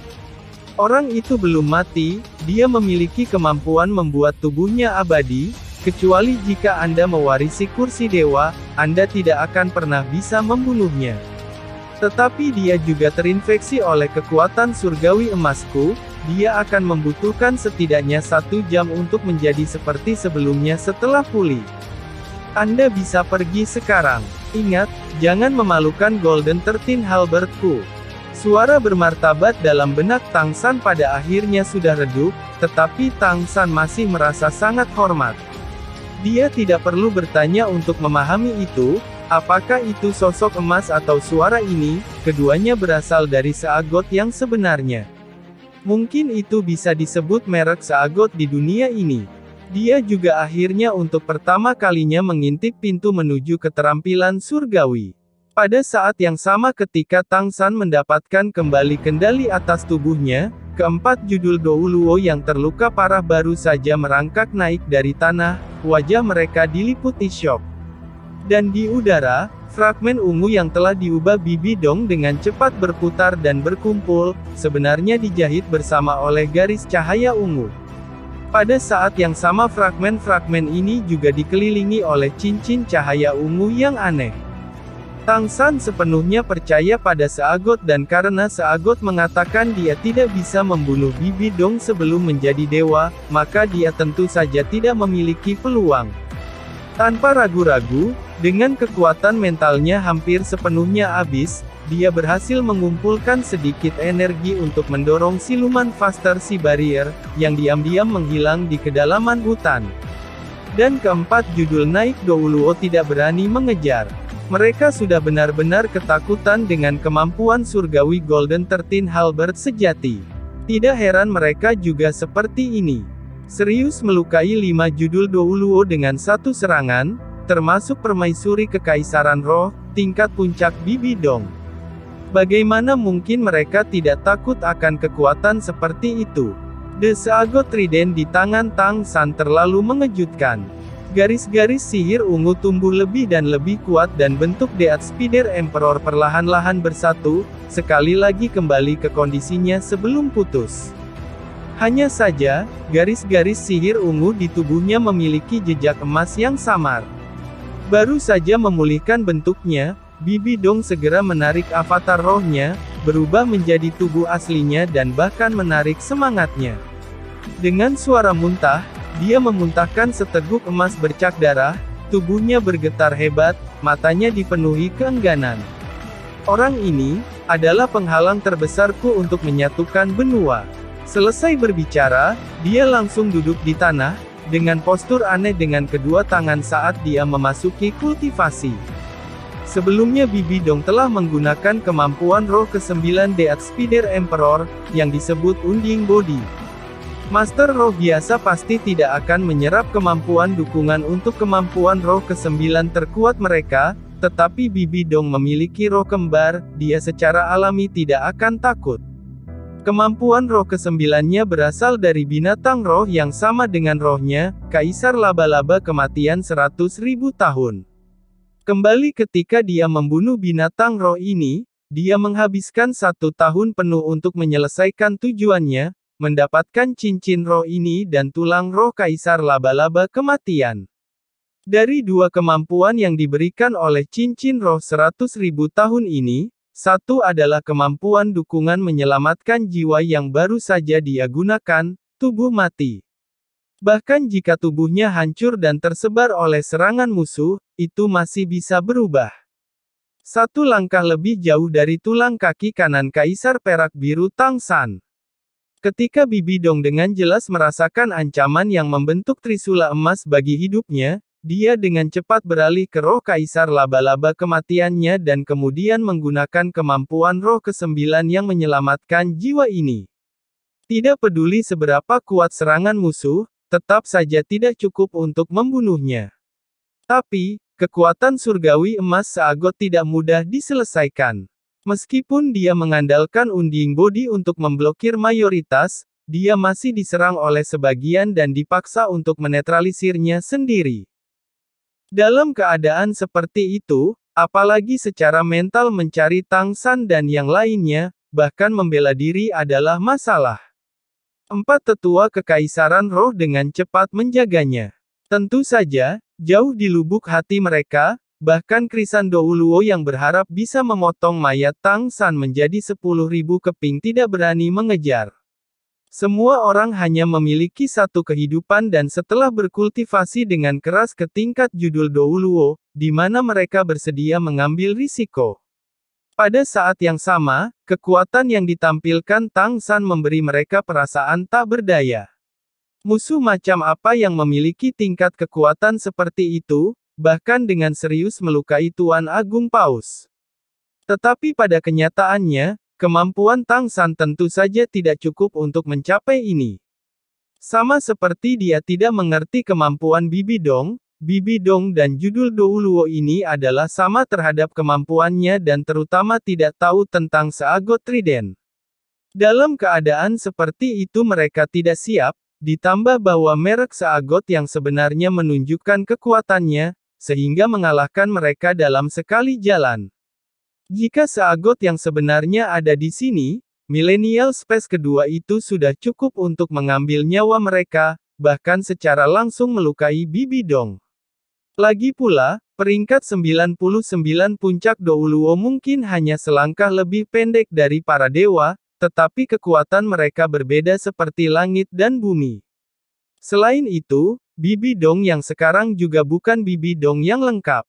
Orang itu belum mati, dia memiliki kemampuan membuat tubuhnya abadi, kecuali jika Anda mewarisi kursi dewa, Anda tidak akan pernah bisa membunuhnya. Tetapi dia juga terinfeksi oleh kekuatan surgawi emasku, dia akan membutuhkan setidaknya 1 jam untuk menjadi seperti sebelumnya setelah pulih. Anda bisa pergi sekarang. Ingat, jangan memalukan Golden 13 Halberdku. Suara bermartabat dalam benak Tang San pada akhirnya sudah redup, tetapi Tang San masih merasa sangat hormat. Dia tidak perlu bertanya untuk memahami itu, apakah itu sosok emas atau suara ini, keduanya berasal dari seagot yang sebenarnya. Mungkin itu bisa disebut merek seagot di dunia ini. Dia juga akhirnya untuk pertama kalinya mengintip pintu menuju keterampilan surgawi. Pada saat yang sama ketika Tang San mendapatkan kembali kendali atas tubuhnya, keempat judul Douluo yang terluka parah baru saja merangkak naik dari tanah, wajah mereka diliputi syok. Dan di udara, fragmen ungu yang telah diubah Bibi Dong dengan cepat berputar dan berkumpul, sebenarnya dijahit bersama oleh garis cahaya ungu. Pada saat yang sama fragmen-fragmen ini juga dikelilingi oleh cincin cahaya ungu yang aneh. Tang San sepenuhnya percaya pada seagot dan karena seagot mengatakan dia tidak bisa membunuh Bibi Dong sebelum menjadi dewa, maka dia tentu saja tidak memiliki peluang. Tanpa ragu-ragu, dengan kekuatan mentalnya hampir sepenuhnya habis, dia berhasil mengumpulkan sedikit energi untuk mendorong siluman Faster Sea Barrier, yang diam-diam menghilang di kedalaman hutan. Dan keempat judul naik Douluo tidak berani mengejar. Mereka sudah benar-benar ketakutan dengan kemampuan surgawi Golden 13 Halberd sejati. Tidak heran mereka juga seperti ini. Serius melukai 5 judul Douluo dengan 1 serangan, termasuk permaisuri kekaisaran roh, tingkat puncak Bibi Dong. Bagaimana mungkin mereka tidak takut akan kekuatan seperti itu? The Seagot Trident di tangan Tang San terlalu mengejutkan. Garis-garis sihir ungu tumbuh lebih dan lebih kuat dan bentuk Death Spider Emperor perlahan-lahan bersatu, sekali lagi kembali ke kondisinya sebelum putus. Hanya saja, garis-garis sihir ungu di tubuhnya memiliki jejak emas yang samar. Baru saja memulihkan bentuknya, Bibi Dong segera menarik avatar rohnya, berubah menjadi tubuh aslinya dan bahkan menarik semangatnya. Dengan suara muntah, dia memuntahkan seteguk emas bercak darah, tubuhnya bergetar hebat, matanya dipenuhi keengganan. Orang ini adalah penghalang terbesarku untuk menyatukan benua. Selesai berbicara, dia langsung duduk di tanah, dengan postur aneh dengan kedua tangan saat dia memasuki kultivasi. Sebelumnya Bibi Dong telah menggunakan kemampuan roh ke-9 Death Spider Emperor, yang disebut Unding Body. Master roh biasa pasti tidak akan menyerap kemampuan dukungan untuk kemampuan roh ke-9 terkuat mereka, tetapi Bibi Dong memiliki roh kembar, dia secara alami tidak akan takut. Kemampuan roh ke-9-nya berasal dari binatang roh yang sama dengan rohnya, Kaisar Laba-Laba Kematian 100.000 tahun. Kembali ketika dia membunuh binatang roh ini, dia menghabiskan 1 tahun penuh untuk menyelesaikan tujuannya, mendapatkan cincin roh ini dan tulang roh Kaisar Laba-Laba Kematian. Dari dua kemampuan yang diberikan oleh cincin roh 100.000 tahun ini, satu adalah kemampuan dukungan menyelamatkan jiwa yang baru saja dia gunakan, tubuh mati. Bahkan jika tubuhnya hancur dan tersebar oleh serangan musuh, itu masih bisa berubah. 1 langkah lebih jauh dari tulang kaki kanan Kaisar Perak Biru Tang San. Ketika Bibi Dong dengan jelas merasakan ancaman yang membentuk trisula emas bagi hidupnya, dia dengan cepat beralih ke roh Kaisar Laba-Laba Kematiannya dan kemudian menggunakan kemampuan roh ke-9 yang menyelamatkan jiwa ini. Tidak peduli seberapa kuat serangan musuh, tetap saja tidak cukup untuk membunuhnya. Tapi, kekuatan surgawi emas seagot tidak mudah diselesaikan. Meskipun dia mengandalkan Unding Body untuk memblokir mayoritas, dia masih diserang oleh sebagian dan dipaksa untuk menetralisirnya sendiri. Dalam keadaan seperti itu, apalagi secara mental mencari Tang San dan yang lainnya, bahkan membela diri adalah masalah. 4 tetua kekaisaran roh dengan cepat menjaganya. Tentu saja, jauh di lubuk hati mereka, bahkan Krisan Douluo yang berharap bisa memotong mayat Tang San menjadi 10.000 keping tidak berani mengejar. Semua orang hanya memiliki satu kehidupan dan setelah berkultivasi dengan keras ke tingkat judul Douluo, di mana mereka bersedia mengambil risiko. Pada saat yang sama, kekuatan yang ditampilkan Tang San memberi mereka perasaan tak berdaya. Musuh macam apa yang memiliki tingkat kekuatan seperti itu, bahkan dengan serius melukai Tuan Agung Paus. Tetapi pada kenyataannya, kemampuan Tang San tentu saja tidak cukup untuk mencapai ini. Sama seperti dia tidak mengerti kemampuan Bibi Dong dan judul Douluo ini adalah sama terhadap kemampuannya dan terutama tidak tahu tentang Seagot Trident. Dalam keadaan seperti itu mereka tidak siap, ditambah bahwa merek Seagot yang sebenarnya menunjukkan kekuatannya, sehingga mengalahkan mereka dalam sekali jalan. Jika Seagot yang sebenarnya ada di sini, Millennial Space kedua itu sudah cukup untuk mengambil nyawa mereka, bahkan secara langsung melukai Bibi Dong. Lagi pula, peringkat 99 puncak Douluo mungkin hanya selangkah lebih pendek dari para dewa, tetapi kekuatan mereka berbeda seperti langit dan bumi. Selain itu, Bibi Dong yang sekarang juga bukan Bibi Dong yang lengkap.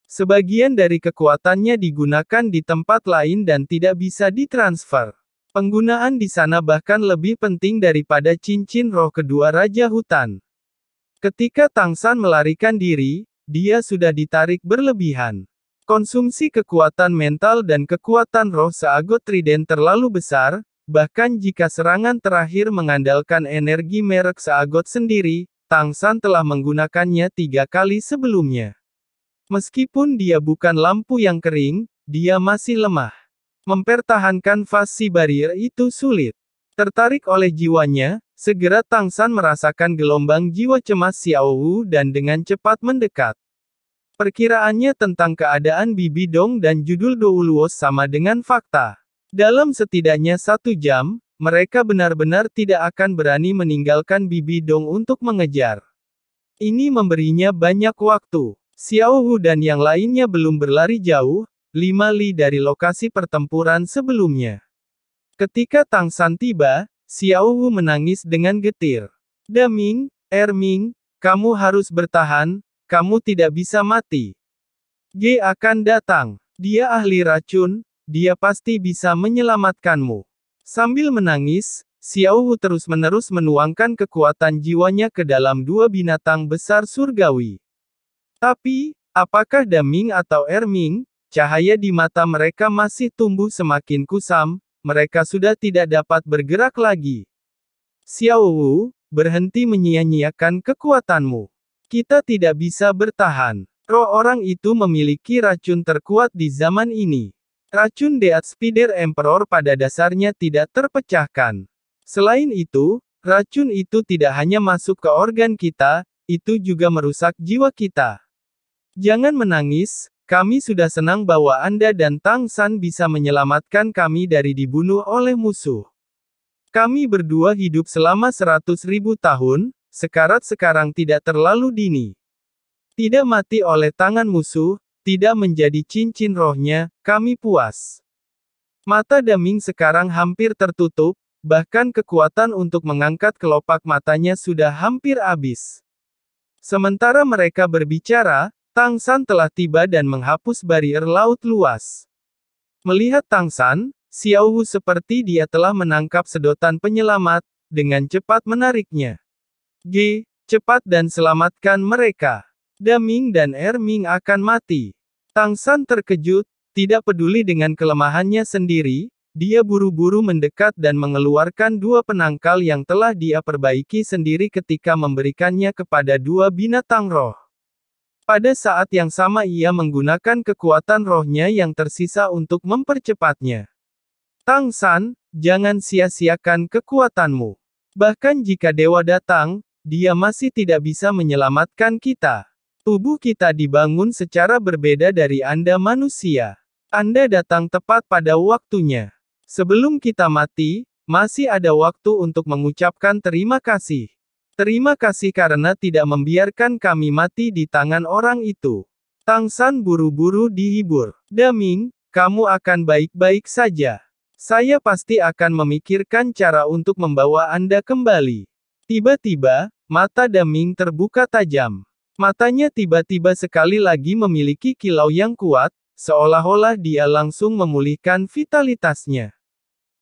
Sebagian dari kekuatannya digunakan di tempat lain dan tidak bisa ditransfer. Penggunaan di sana bahkan lebih penting daripada cincin roh kedua Raja Hutan. Ketika Tang San melarikan diri, dia sudah ditarik berlebihan. Konsumsi kekuatan mental dan kekuatan roh Seagot Trident terlalu besar, bahkan jika serangan terakhir mengandalkan energi merek Seagot sendiri, Tang San telah menggunakannya 3 kali sebelumnya. Meskipun dia bukan lampu yang kering, dia masih lemah. Mempertahankan fase barrier itu sulit. Tertarik oleh jiwanya, segera Tang San merasakan gelombang jiwa cemas Xiao Wu dan dengan cepat mendekat. Perkiraannya tentang keadaan Bibi Dong dan judul Douluo sama dengan fakta. Dalam setidaknya 1 jam, mereka benar-benar tidak akan berani meninggalkan Bibi Dong untuk mengejar. Ini memberinya banyak waktu. Xiao Wu dan yang lainnya belum berlari jauh, 5 li dari lokasi pertempuran sebelumnya. Ketika Tang San tiba, Xiao Wu menangis dengan getir. Daming, Erming, kamu harus bertahan. Kamu tidak bisa mati. G akan datang. Dia ahli racun, dia pasti bisa menyelamatkanmu. Sambil menangis, Xiao Wu terus-menerus menuangkan kekuatan jiwanya ke dalam 2 binatang besar surgawi. Tapi, apakah Daming atau Erming, cahaya di mata mereka masih tumbuh semakin kusam, mereka sudah tidak dapat bergerak lagi. Xiao Wu, berhenti menyia-nyiakan kekuatanmu. Kita tidak bisa bertahan. Roh orang itu memiliki racun terkuat di zaman ini. Racun Death Spider Emperor pada dasarnya tidak terpecahkan. Selain itu, racun itu tidak hanya masuk ke organ kita, itu juga merusak jiwa kita. Jangan menangis, Kami sudah senang bahwa Anda dan Tang San bisa menyelamatkan kami dari dibunuh oleh musuh. Kami berdua hidup selama 100.000 tahun, sekarat sekarang tidak terlalu dini. Tidak mati oleh tangan musuh, tidak menjadi cincin rohnya, kami puas. Mata Daming sekarang hampir tertutup, bahkan kekuatan untuk mengangkat kelopak matanya sudah hampir habis. Sementara mereka berbicara, Tang San telah tiba dan menghapus barier laut luas. Melihat Tang San, Xiao Wu seperti dia telah menangkap sedotan penyelamat, dengan cepat menariknya. Cepat dan selamatkan mereka. Daming dan Erming akan mati. Tang San terkejut, tidak peduli dengan kelemahannya sendiri, dia buru-buru mendekat dan mengeluarkan dua penangkal yang telah dia perbaiki sendiri ketika memberikannya kepada dua binatang roh. Pada saat yang sama ia menggunakan kekuatan rohnya yang tersisa untuk mempercepatnya. Tang San, jangan sia-siakan kekuatanmu. Bahkan jika dewa datang, dia masih tidak bisa menyelamatkan kita. Tubuh kita dibangun secara berbeda dari Anda manusia. Anda datang tepat pada waktunya. Sebelum kita mati, masih ada waktu untuk mengucapkan terima kasih. Terima kasih karena tidak membiarkan kami mati di tangan orang itu. Tang San buru-buru dihibur. Daming, kamu akan baik-baik saja. Saya pasti akan memikirkan cara untuk membawa Anda kembali. Tiba-tiba, mata Daming terbuka tajam. Matanya tiba-tiba sekali lagi memiliki kilau yang kuat, seolah-olah dia langsung memulihkan vitalitasnya.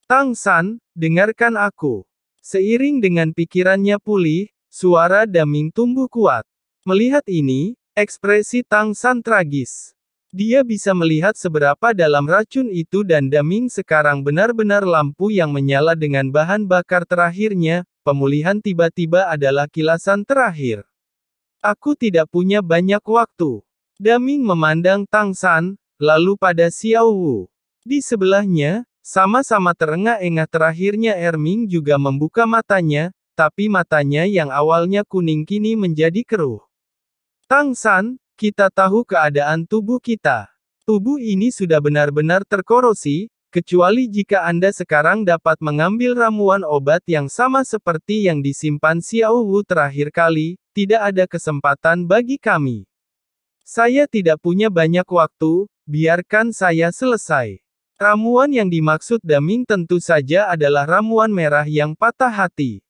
Tang San, dengarkan aku. Seiring dengan pikirannya pulih, suara Daming tumbuh kuat. Melihat ini, ekspresi Tang San tragis. Dia bisa melihat seberapa dalam racun itu dan Daming sekarang benar-benar lampu yang menyala dengan bahan bakar terakhirnya, pemulihan tiba-tiba adalah kilasan terakhir. Aku tidak punya banyak waktu. Daming memandang Tang San, lalu pada Xiao Wu. Di sebelahnya, sama-sama terengah-engah terakhirnya Erming juga membuka matanya, tapi matanya yang awalnya kuning kini menjadi keruh. Tang San, kita tahu keadaan tubuh kita. Tubuh ini sudah benar-benar terkorosi, kecuali jika Anda sekarang dapat mengambil ramuan obat yang sama seperti yang disimpan Xiao Wu terakhir kali, tidak ada kesempatan bagi kami. Saya tidak punya banyak waktu, biarkan saya selesai. Ramuan yang dimaksud Daming tentu saja adalah ramuan merah yang patah hati.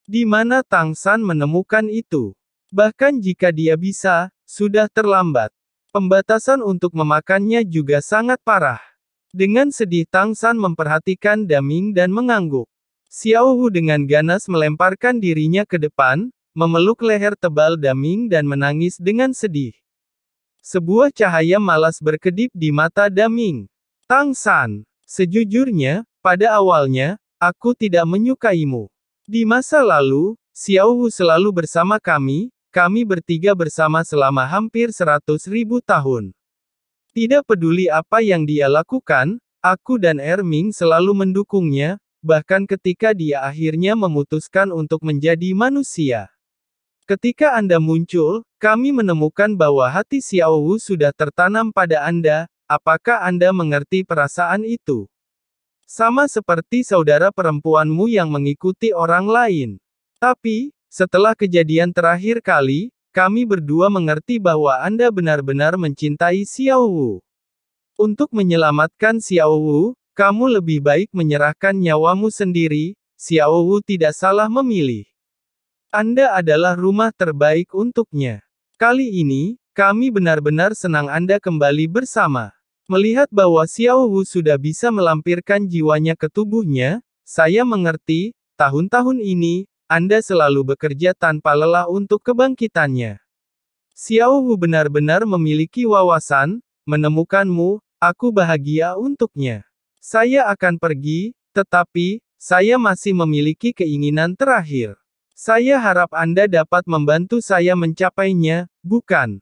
Di mana Tang San menemukan itu? Bahkan jika dia bisa, sudah terlambat. Pembatasan untuk memakannya juga sangat parah. Dengan sedih Tang San memperhatikan Daming dan mengangguk. Xiao Wu dengan ganas melemparkan dirinya ke depan, memeluk leher tebal Daming dan menangis dengan sedih. Sebuah cahaya malas berkedip di mata Daming. Tang San, sejujurnya, pada awalnya, aku tidak menyukaimu. Di masa lalu, Xiao Wu selalu bersama kami bertiga bersama selama hampir 100.000 tahun. Tidak peduli apa yang dia lakukan, aku dan Erming selalu mendukungnya, bahkan ketika dia akhirnya memutuskan untuk menjadi manusia. Ketika Anda muncul, kami menemukan bahwa hati Xiao Wu sudah tertanam pada Anda. Apakah Anda mengerti perasaan itu? Sama seperti saudara perempuanmu yang mengikuti orang lain. Tapi, setelah kejadian terakhir kali, kami berdua mengerti bahwa Anda benar-benar mencintai Xiao Wu. Untuk menyelamatkan Xiao Wu, kamu lebih baik menyerahkan nyawamu sendiri. Xiao Wu tidak salah memilih. Anda adalah rumah terbaik untuknya. Kali ini, kami benar-benar senang Anda kembali bersama. Melihat bahwa Xiao Wu sudah bisa melampirkan jiwanya ke tubuhnya, saya mengerti, tahun-tahun ini, Anda selalu bekerja tanpa lelah untuk kebangkitannya. Xiao Wu benar-benar memiliki wawasan, menemukanmu, aku bahagia untuknya. Saya akan pergi, tetapi, saya masih memiliki keinginan terakhir. Saya harap Anda dapat membantu saya mencapainya, bukan?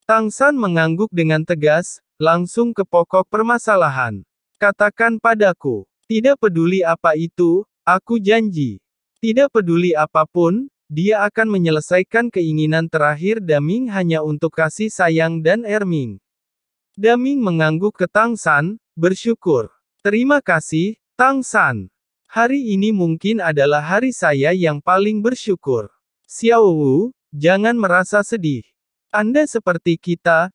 Tang San mengangguk dengan tegas, langsung ke pokok permasalahan. Katakan padaku, tidak peduli apa itu, aku janji. Tidak peduli apapun, dia akan menyelesaikan keinginan terakhir Daming hanya untuk kasih sayang dan Erming. Daming mengangguk ke Tang San, bersyukur. Terima kasih, Tang San. Hari ini mungkin adalah hari saya yang paling bersyukur. Xiao Wu, jangan merasa sedih. Anda seperti kita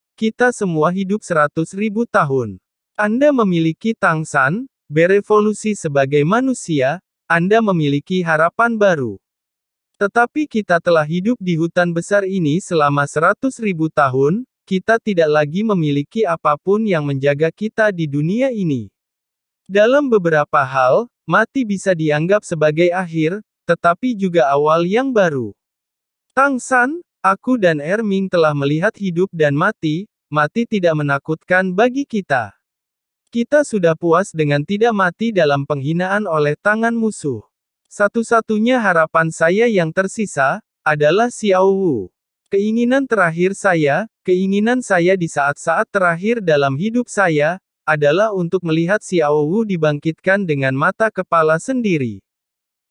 semua hidup 100.000 tahun. Anda memiliki Tang San, berevolusi sebagai manusia, Anda memiliki harapan baru. Tetapi kita telah hidup di hutan besar ini selama 100.000 tahun, kita tidak lagi memiliki apapun yang menjaga kita di dunia ini. Dalam beberapa hal, mati bisa dianggap sebagai akhir, tetapi juga awal yang baru. Tang San, aku dan Erming telah melihat hidup dan mati tidak menakutkan bagi kita. Kita sudah puas dengan tidak mati dalam penghinaan oleh tangan musuh. Satu-satunya harapan saya yang tersisa, adalah Xiao Wu. Keinginan saya di saat-saat terakhir dalam hidup saya, adalah untuk melihat Xiao Wu dibangkitkan dengan mata kepala sendiri.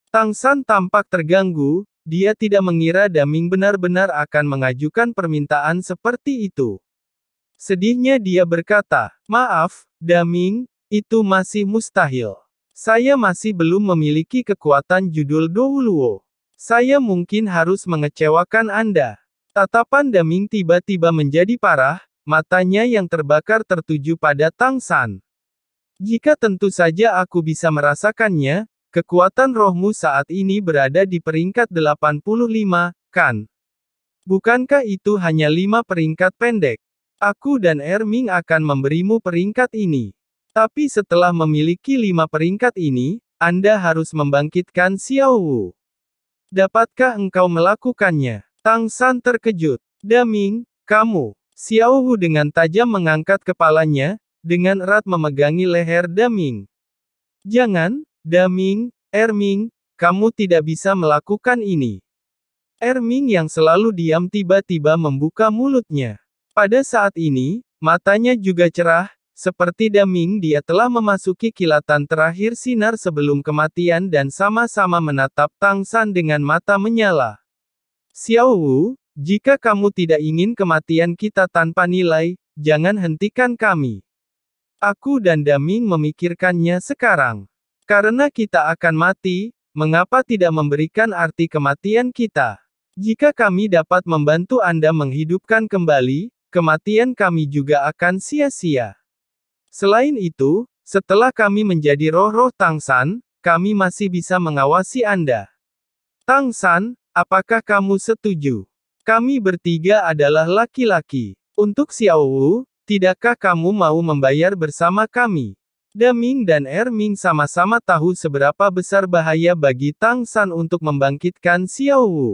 Tang San tampak terganggu, dia tidak mengira Daming benar-benar akan mengajukan permintaan seperti itu. Sedihnya dia berkata, "Maaf, Daming, itu masih mustahil. Saya masih belum memiliki kekuatan judul Douluo. Saya mungkin harus mengecewakan Anda." Tatapan Daming tiba-tiba menjadi parah, matanya yang terbakar tertuju pada Tang San. "Jika tentu saja aku bisa merasakannya, kekuatan rohmu saat ini berada di peringkat 85, kan? Bukankah itu hanya 5 peringkat pendek? Aku dan Erming akan memberimu peringkat ini. Tapi setelah memiliki 5 peringkat ini, Anda harus membangkitkan Xiao Wu. Dapatkah engkau melakukannya?" Tang San terkejut. "Daming, kamu." Xiao Wu dengan tajam mengangkat kepalanya, dengan erat memegangi leher Daming. "Jangan, Daming, Erming, kamu tidak bisa melakukan ini." Erming yang selalu diam tiba-tiba membuka mulutnya. Pada saat ini, matanya juga cerah, seperti Daming dia telah memasuki kilatan terakhir sinar sebelum kematian dan sama-sama menatap Tang San dengan mata menyala. "Xiao Wu, jika kamu tidak ingin kematian kita tanpa nilai, jangan hentikan kami. Aku dan Daming memikirkannya sekarang. Karena kita akan mati, mengapa tidak memberikan arti kematian kita? Jika kami dapat membantu Anda menghidupkan kembali, kematian kami juga akan sia-sia. Selain itu, setelah kami menjadi roh-roh Tang San, kami masih bisa mengawasi Anda. Tang San, apakah kamu setuju? Kami bertiga adalah laki-laki. Untuk Xiao Wu, tidakkah kamu mau membayar bersama kami?" Daming dan Erming sama-sama tahu seberapa besar bahaya bagi Tang San untuk membangkitkan Xiao Wu.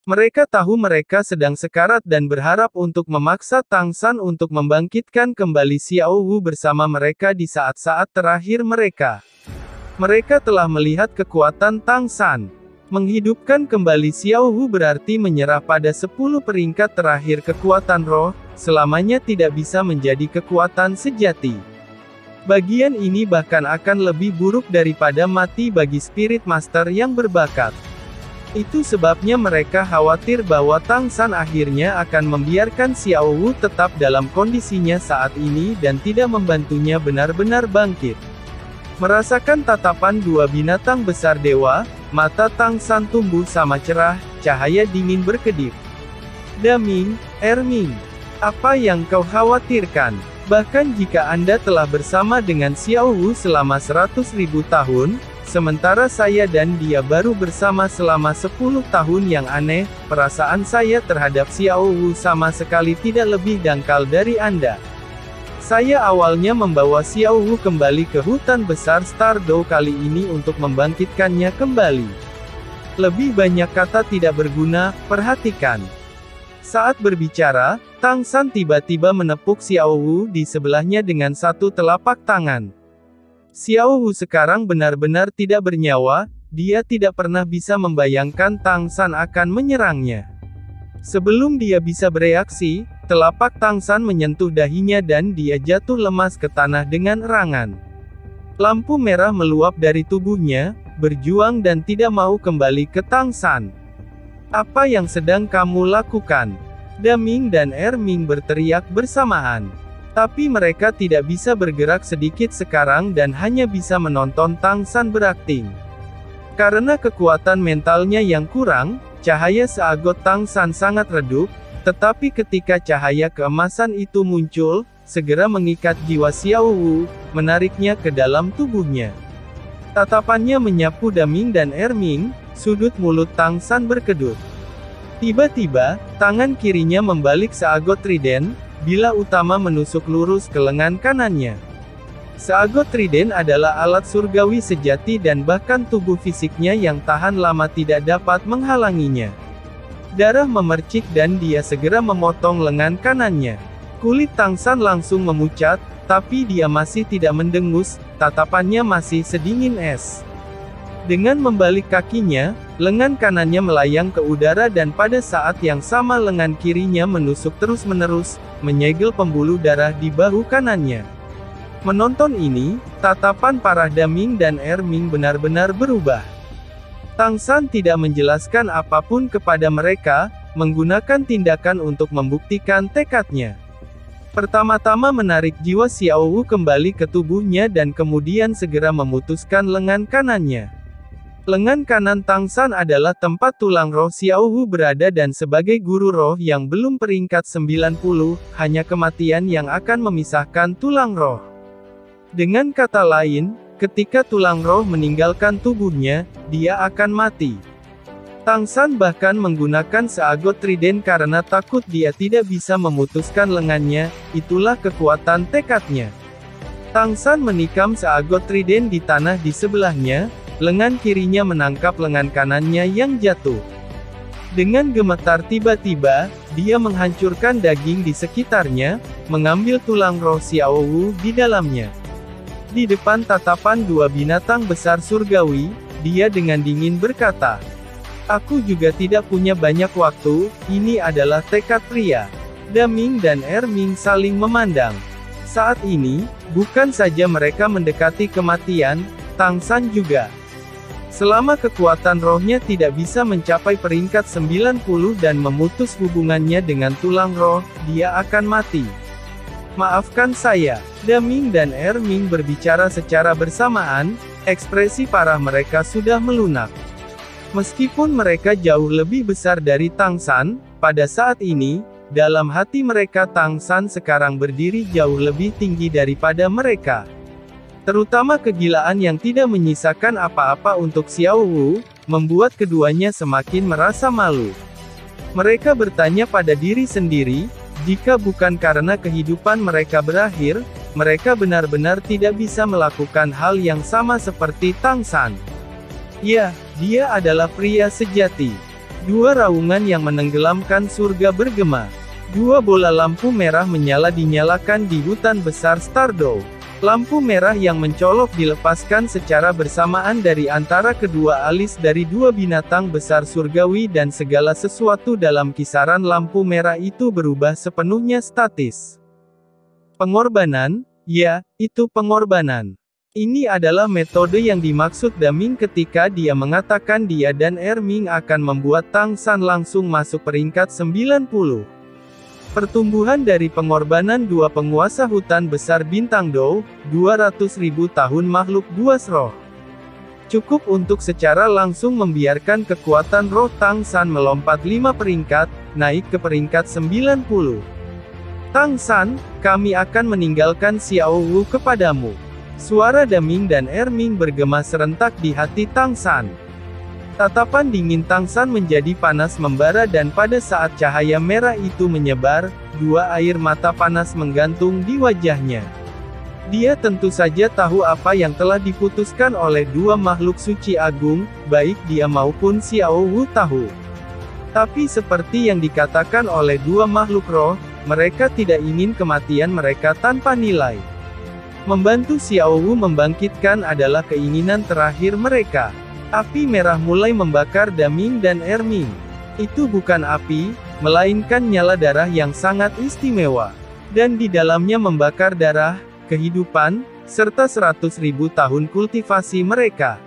Mereka tahu mereka sedang sekarat dan berharap untuk memaksa Tang San untuk membangkitkan kembali Xiao Wu bersama mereka di saat-saat terakhir mereka. Mereka telah melihat kekuatan Tang San. Menghidupkan kembali Xiao Wu berarti menyerah pada 10 peringkat terakhir kekuatan roh, selamanya tidak bisa menjadi kekuatan sejati. Bagian ini bahkan akan lebih buruk daripada mati bagi Spirit Master yang berbakat. Itu sebabnya mereka khawatir bahwa Tang San akhirnya akan membiarkan Xiao Wu tetap dalam kondisinya saat ini dan tidak membantunya benar-benar bangkit. Merasakan tatapan dua binatang besar dewa, mata Tang San tumbuh sama cerah, cahaya dingin berkedip. "Daming, Erming, apa yang kau khawatirkan? Bahkan jika Anda telah bersama dengan Xiao Wu selama 100.000 tahun, sementara saya dan dia baru bersama selama 10 tahun yang aneh, perasaan saya terhadap Xiao Wu sama sekali tidak lebih dangkal dari Anda. Saya awalnya membawa Xiao Wu kembali ke hutan besar Stardow kali ini untuk membangkitkannya kembali. Lebih banyak kata tidak berguna, perhatikan." Saat berbicara, Tang San tiba-tiba menepuk Xiao Wu di sebelahnya dengan satu telapak tangan. Xiao Wu sekarang benar-benar tidak bernyawa, dia tidak pernah bisa membayangkan Tang San akan menyerangnya. Sebelum dia bisa bereaksi, telapak Tang San menyentuh dahinya dan dia jatuh lemas ke tanah dengan erangan. Lampu merah meluap dari tubuhnya, berjuang dan tidak mau kembali ke Tang San. "Apa yang sedang kamu lakukan?" Daming dan Erming berteriak bersamaan. Tapi mereka tidak bisa bergerak sedikit sekarang dan hanya bisa menonton Tang San berakting. Karena kekuatan mentalnya yang kurang, cahaya seagot Tang San sangat redup, tetapi ketika cahaya keemasan itu muncul, segera mengikat jiwa Xiao Wu, menariknya ke dalam tubuhnya. Tatapannya menyapu Daming dan Erming, sudut mulut Tang San berkedut. Tiba-tiba, tangan kirinya membalik seagot trident, bila utama menusuk lurus ke lengan kanannya. Seagot trident adalah alat surgawi sejati dan bahkan tubuh fisiknya yang tahan lama tidak dapat menghalanginya. Darah memercik dan dia segera memotong lengan kanannya. Kulit Tang San langsung memucat, tapi dia masih tidak mendengus, tatapannya masih sedingin es. Dengan membalik kakinya, lengan kanannya melayang ke udara dan pada saat yang sama lengan kirinya menusuk terus-menerus, menyegel pembuluh darah di bahu kanannya. Menonton ini, tatapan para Daming dan Erming benar-benar berubah. Tang San tidak menjelaskan apapun kepada mereka, menggunakan tindakan untuk membuktikan tekadnya. Pertama-tama menarik jiwa Xiao Wu kembali ke tubuhnya dan kemudian segera memutuskan lengan kanannya. Lengan kanan Tang San adalah tempat tulang roh Xiao Wu berada dan sebagai guru roh yang belum peringkat 90, hanya kematian yang akan memisahkan tulang roh. Dengan kata lain, ketika tulang roh meninggalkan tubuhnya, dia akan mati. Tang San bahkan menggunakan seagot trident karena takut dia tidak bisa memutuskan lengannya, itulah kekuatan tekadnya. Tang San menikam seagot trident di tanah di sebelahnya, lengan kirinya menangkap lengan kanannya yang jatuh. Dengan gemetar tiba-tiba, dia menghancurkan daging di sekitarnya, mengambil tulang roh Xiao Wu di dalamnya. Di depan tatapan dua binatang besar surgawi, dia dengan dingin berkata, "Aku juga tidak punya banyak waktu, ini adalah tekad pria." Daming dan Erming saling memandang. Saat ini, bukan saja mereka mendekati kematian, Tang San juga. Selama kekuatan rohnya tidak bisa mencapai peringkat 90 dan memutus hubungannya dengan tulang roh, dia akan mati. Maafkan saya, Daming dan Erming berbicara secara bersamaan, ekspresi parah mereka sudah melunak. Meskipun mereka jauh lebih besar dari Tang San, pada saat ini, dalam hati mereka Tang San sekarang berdiri jauh lebih tinggi daripada mereka. Terutama kegilaan yang tidak menyisakan apa-apa untuk Xiao Wu, membuat keduanya semakin merasa malu. Mereka bertanya pada diri sendiri, jika bukan karena kehidupan mereka berakhir, mereka benar-benar tidak bisa melakukan hal yang sama seperti Tang San. Ya, dia adalah pria sejati. Dua raungan yang menenggelamkan surga bergema. Dua bola lampu merah menyala dinyalakan di hutan besar Stardow. Lampu merah yang mencolok dilepaskan secara bersamaan dari antara kedua alis dari dua binatang besar surgawi dan segala sesuatu dalam kisaran lampu merah itu berubah sepenuhnya statis. Pengorbanan? Ya, itu pengorbanan. Ini adalah metode yang dimaksud Daming ketika dia mengatakan dia dan Erming akan membuat Tang San langsung masuk peringkat 90. Pertumbuhan dari pengorbanan dua penguasa hutan besar bintang Dou, 200.000 tahun makhluk buas roh. Cukup untuk secara langsung membiarkan kekuatan roh Tang San melompat 5 peringkat, naik ke peringkat 90. Tang San, kami akan meninggalkan Xiao Wu kepadamu. Suara Daming dan Erming bergema serentak di hati Tang San. Tatapan dingin Tang San menjadi panas membara dan pada saat cahaya merah itu menyebar, dua air mata panas menggantung di wajahnya. Dia tentu saja tahu apa yang telah diputuskan oleh dua makhluk suci agung, baik dia maupun Xiao Wu tahu. Tapi seperti yang dikatakan oleh dua makhluk roh, mereka tidak ingin kematian mereka tanpa nilai. Membantu Xiao Wu membangkitkan adalah keinginan terakhir mereka. Api merah mulai membakar Daming dan Erming. Itu bukan api, melainkan nyala darah yang sangat istimewa. Dan di dalamnya membakar darah, kehidupan, serta 100.000 tahun kultivasi mereka.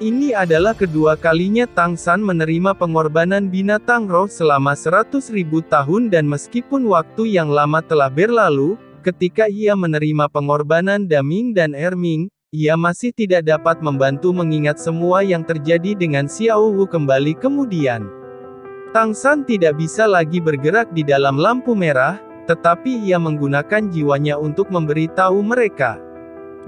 Ini adalah kedua kalinya Tang San menerima pengorbanan binatang roh selama 100.000 tahun dan meskipun waktu yang lama telah berlalu, ketika ia menerima pengorbanan Daming dan Erming, ia masih tidak dapat membantu mengingat semua yang terjadi dengan Xiao Wu kembali kemudian. Tang San tidak bisa lagi bergerak di dalam lampu merah, tetapi ia menggunakan jiwanya untuk memberitahu mereka.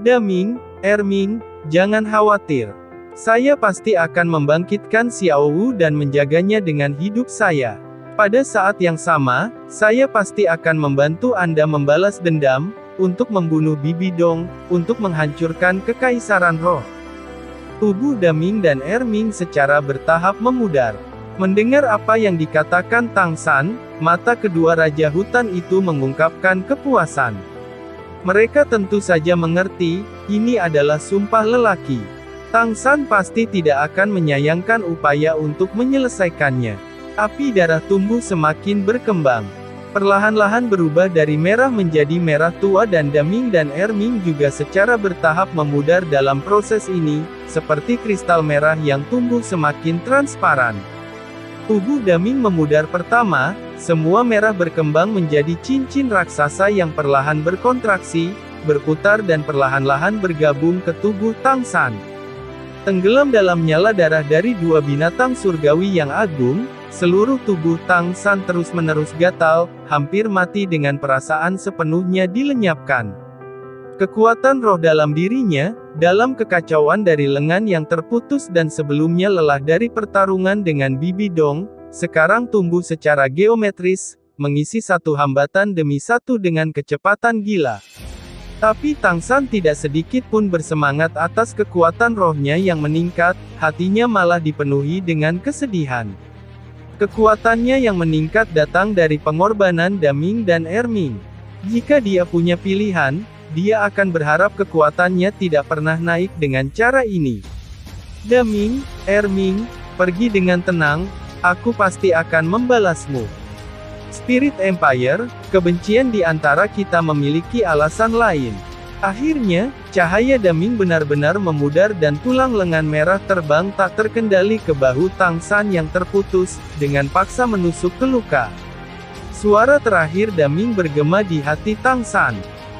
Daming, Erming, jangan khawatir. Saya pasti akan membangkitkan Xiao Wu dan menjaganya dengan hidup saya. Pada saat yang sama, saya pasti akan membantu Anda membalas dendam, untuk membunuh Bibi Dong, untuk menghancurkan Kekaisaran Roh. Tubuh Daming dan Erming secara bertahap memudar. Mendengar apa yang dikatakan Tang San, mata kedua Raja Hutan itu mengungkapkan kepuasan. Mereka tentu saja mengerti, ini adalah sumpah lelaki. Tang San pasti tidak akan menyayangkan upaya untuk menyelesaikannya. Api darah tumbuh semakin berkembang. Perlahan-lahan berubah dari merah menjadi merah tua dan Daming dan Erming juga secara bertahap memudar dalam proses ini, seperti kristal merah yang tumbuh semakin transparan. Tubuh Daming memudar pertama, semua merah berkembang menjadi cincin raksasa yang perlahan berkontraksi, berputar dan perlahan-lahan bergabung ke tubuh Tang San. Tenggelam dalam nyala darah dari dua binatang surgawi yang agung, seluruh tubuh Tang San terus-menerus gatal, hampir mati dengan perasaan sepenuhnya dilenyapkan. Kekuatan roh dalam dirinya, dalam kekacauan dari lengan yang terputus dan sebelumnya lelah dari pertarungan dengan Bibi Dong, sekarang tumbuh secara geometris, mengisi satu hambatan demi satu dengan kecepatan gila. Tapi Tang San tidak sedikit pun bersemangat atas kekuatan rohnya yang meningkat, hatinya malah dipenuhi dengan kesedihan. Kekuatannya yang meningkat datang dari pengorbanan Daming dan Erming. Jika dia punya pilihan, dia akan berharap kekuatannya tidak pernah naik dengan cara ini. Daming, Erming, pergi dengan tenang, aku pasti akan membalasmu. Spirit Empire, kebencian di antara kita memiliki alasan lain. Akhirnya, cahaya Daming benar-benar memudar dan tulang lengan merah terbang tak terkendali ke bahu Tang San yang terputus, dengan paksa menusuk ke luka. Suara terakhir Daming bergema di hati Tang San.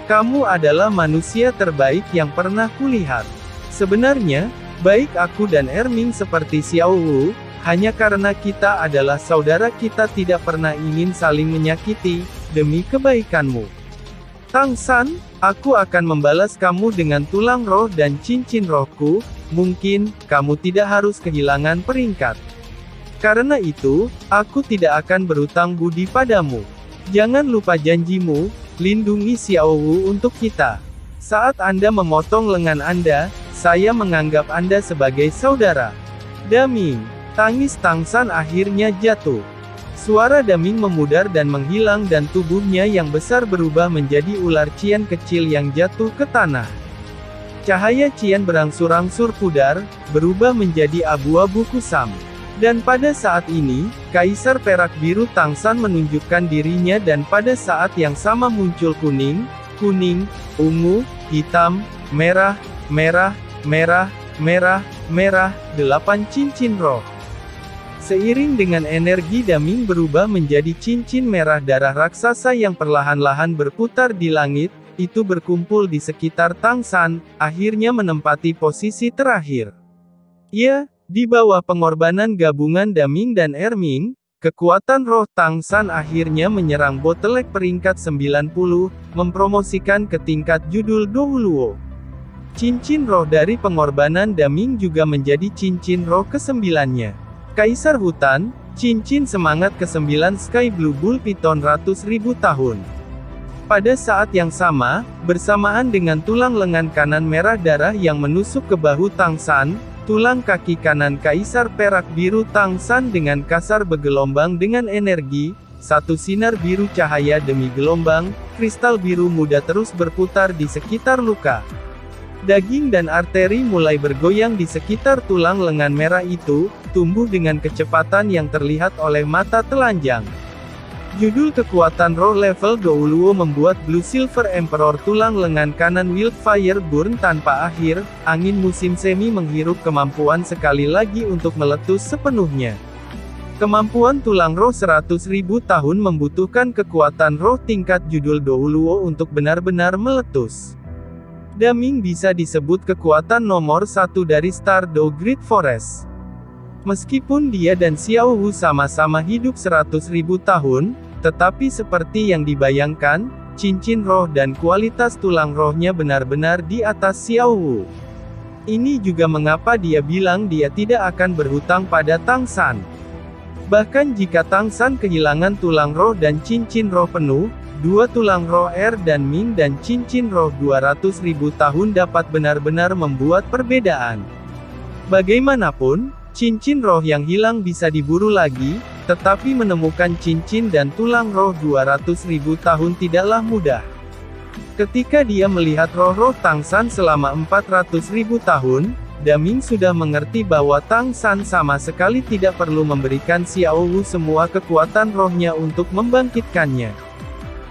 Kamu adalah manusia terbaik yang pernah kulihat. Sebenarnya, baik aku dan Erming seperti Xiao Wu, hanya karena kita adalah saudara kita tidak pernah ingin saling menyakiti, demi kebaikanmu. Tang San, aku akan membalas kamu dengan tulang roh dan cincin rohku, mungkin, kamu tidak harus kehilangan peringkat. Karena itu, aku tidak akan berutang budi padamu. Jangan lupa janjimu, lindungi Xiao Wu untuk kita. Saat Anda memotong lengan Anda, saya menganggap Anda sebagai saudara. Daming. Tangis Tang San akhirnya jatuh. Suara Daming memudar dan menghilang dan tubuhnya yang besar berubah menjadi ular Qian kecil yang jatuh ke tanah. Cahaya Qian berangsur-angsur pudar, berubah menjadi abu-abu kusam. Dan pada saat ini, Kaisar Perak Biru Tang San menunjukkan dirinya dan pada saat yang sama muncul kuning, ungu, hitam, merah, merah, merah, merah, merah, 8 cincin roh. Seiring dengan energi Daming berubah menjadi cincin merah darah raksasa yang perlahan-lahan berputar di langit, itu berkumpul di sekitar Tang San, akhirnya menempati posisi terakhir. Ya, di bawah pengorbanan gabungan Daming dan Erming, kekuatan roh Tang San akhirnya menyerang botlek peringkat 90, mempromosikan ke tingkat judul Douluo. Cincin roh dari pengorbanan Daming juga menjadi cincin roh ke-9-nya. Kaisar Hutan, cincin semangat ke-9 Sky Blue Bull Python ratus ribu tahun. Pada saat yang sama, bersamaan dengan tulang lengan kanan merah darah yang menusuk ke bahu Tang San, tulang kaki kanan Kaisar Perak Biru Tang San dengan kasar bergelombang dengan energi, satu sinar biru cahaya demi gelombang, kristal biru muda terus berputar di sekitar luka. Daging dan arteri mulai bergoyang di sekitar tulang lengan merah itu, tumbuh dengan kecepatan yang terlihat oleh mata telanjang. Judul kekuatan roh level Douluo membuat Blue Silver Emperor tulang lengan kanan Wildfire Burn tanpa akhir, angin musim semi menghirup kemampuan sekali lagi untuk meletus sepenuhnya. Kemampuan tulang roh 100.000 tahun membutuhkan kekuatan roh tingkat judul Douluo untuk benar-benar meletus. Daming bisa disebut kekuatan nomor satu dari Stardew Great Forest. Meskipun dia dan Xiao Wu sama-sama hidup 100.000 tahun, tetapi seperti yang dibayangkan, cincin roh dan kualitas tulang rohnya benar-benar di atas Xiao Wu. Ini juga mengapa dia bilang dia tidak akan berhutang pada Tang San. Bahkan jika Tang San kehilangan tulang roh dan cincin roh penuh, dua tulang roh Er dan Ming dan cincin roh 200.000 tahun dapat benar-benar membuat perbedaan. Bagaimanapun, cincin roh yang hilang bisa diburu lagi, tetapi menemukan cincin dan tulang roh 200.000 tahun tidaklah mudah. Ketika dia melihat roh-roh Tang San selama 400.000 tahun, Daming sudah mengerti bahwa Tang San sama sekali tidak perlu memberikan Xiao Wu semua kekuatan rohnya untuk membangkitkannya.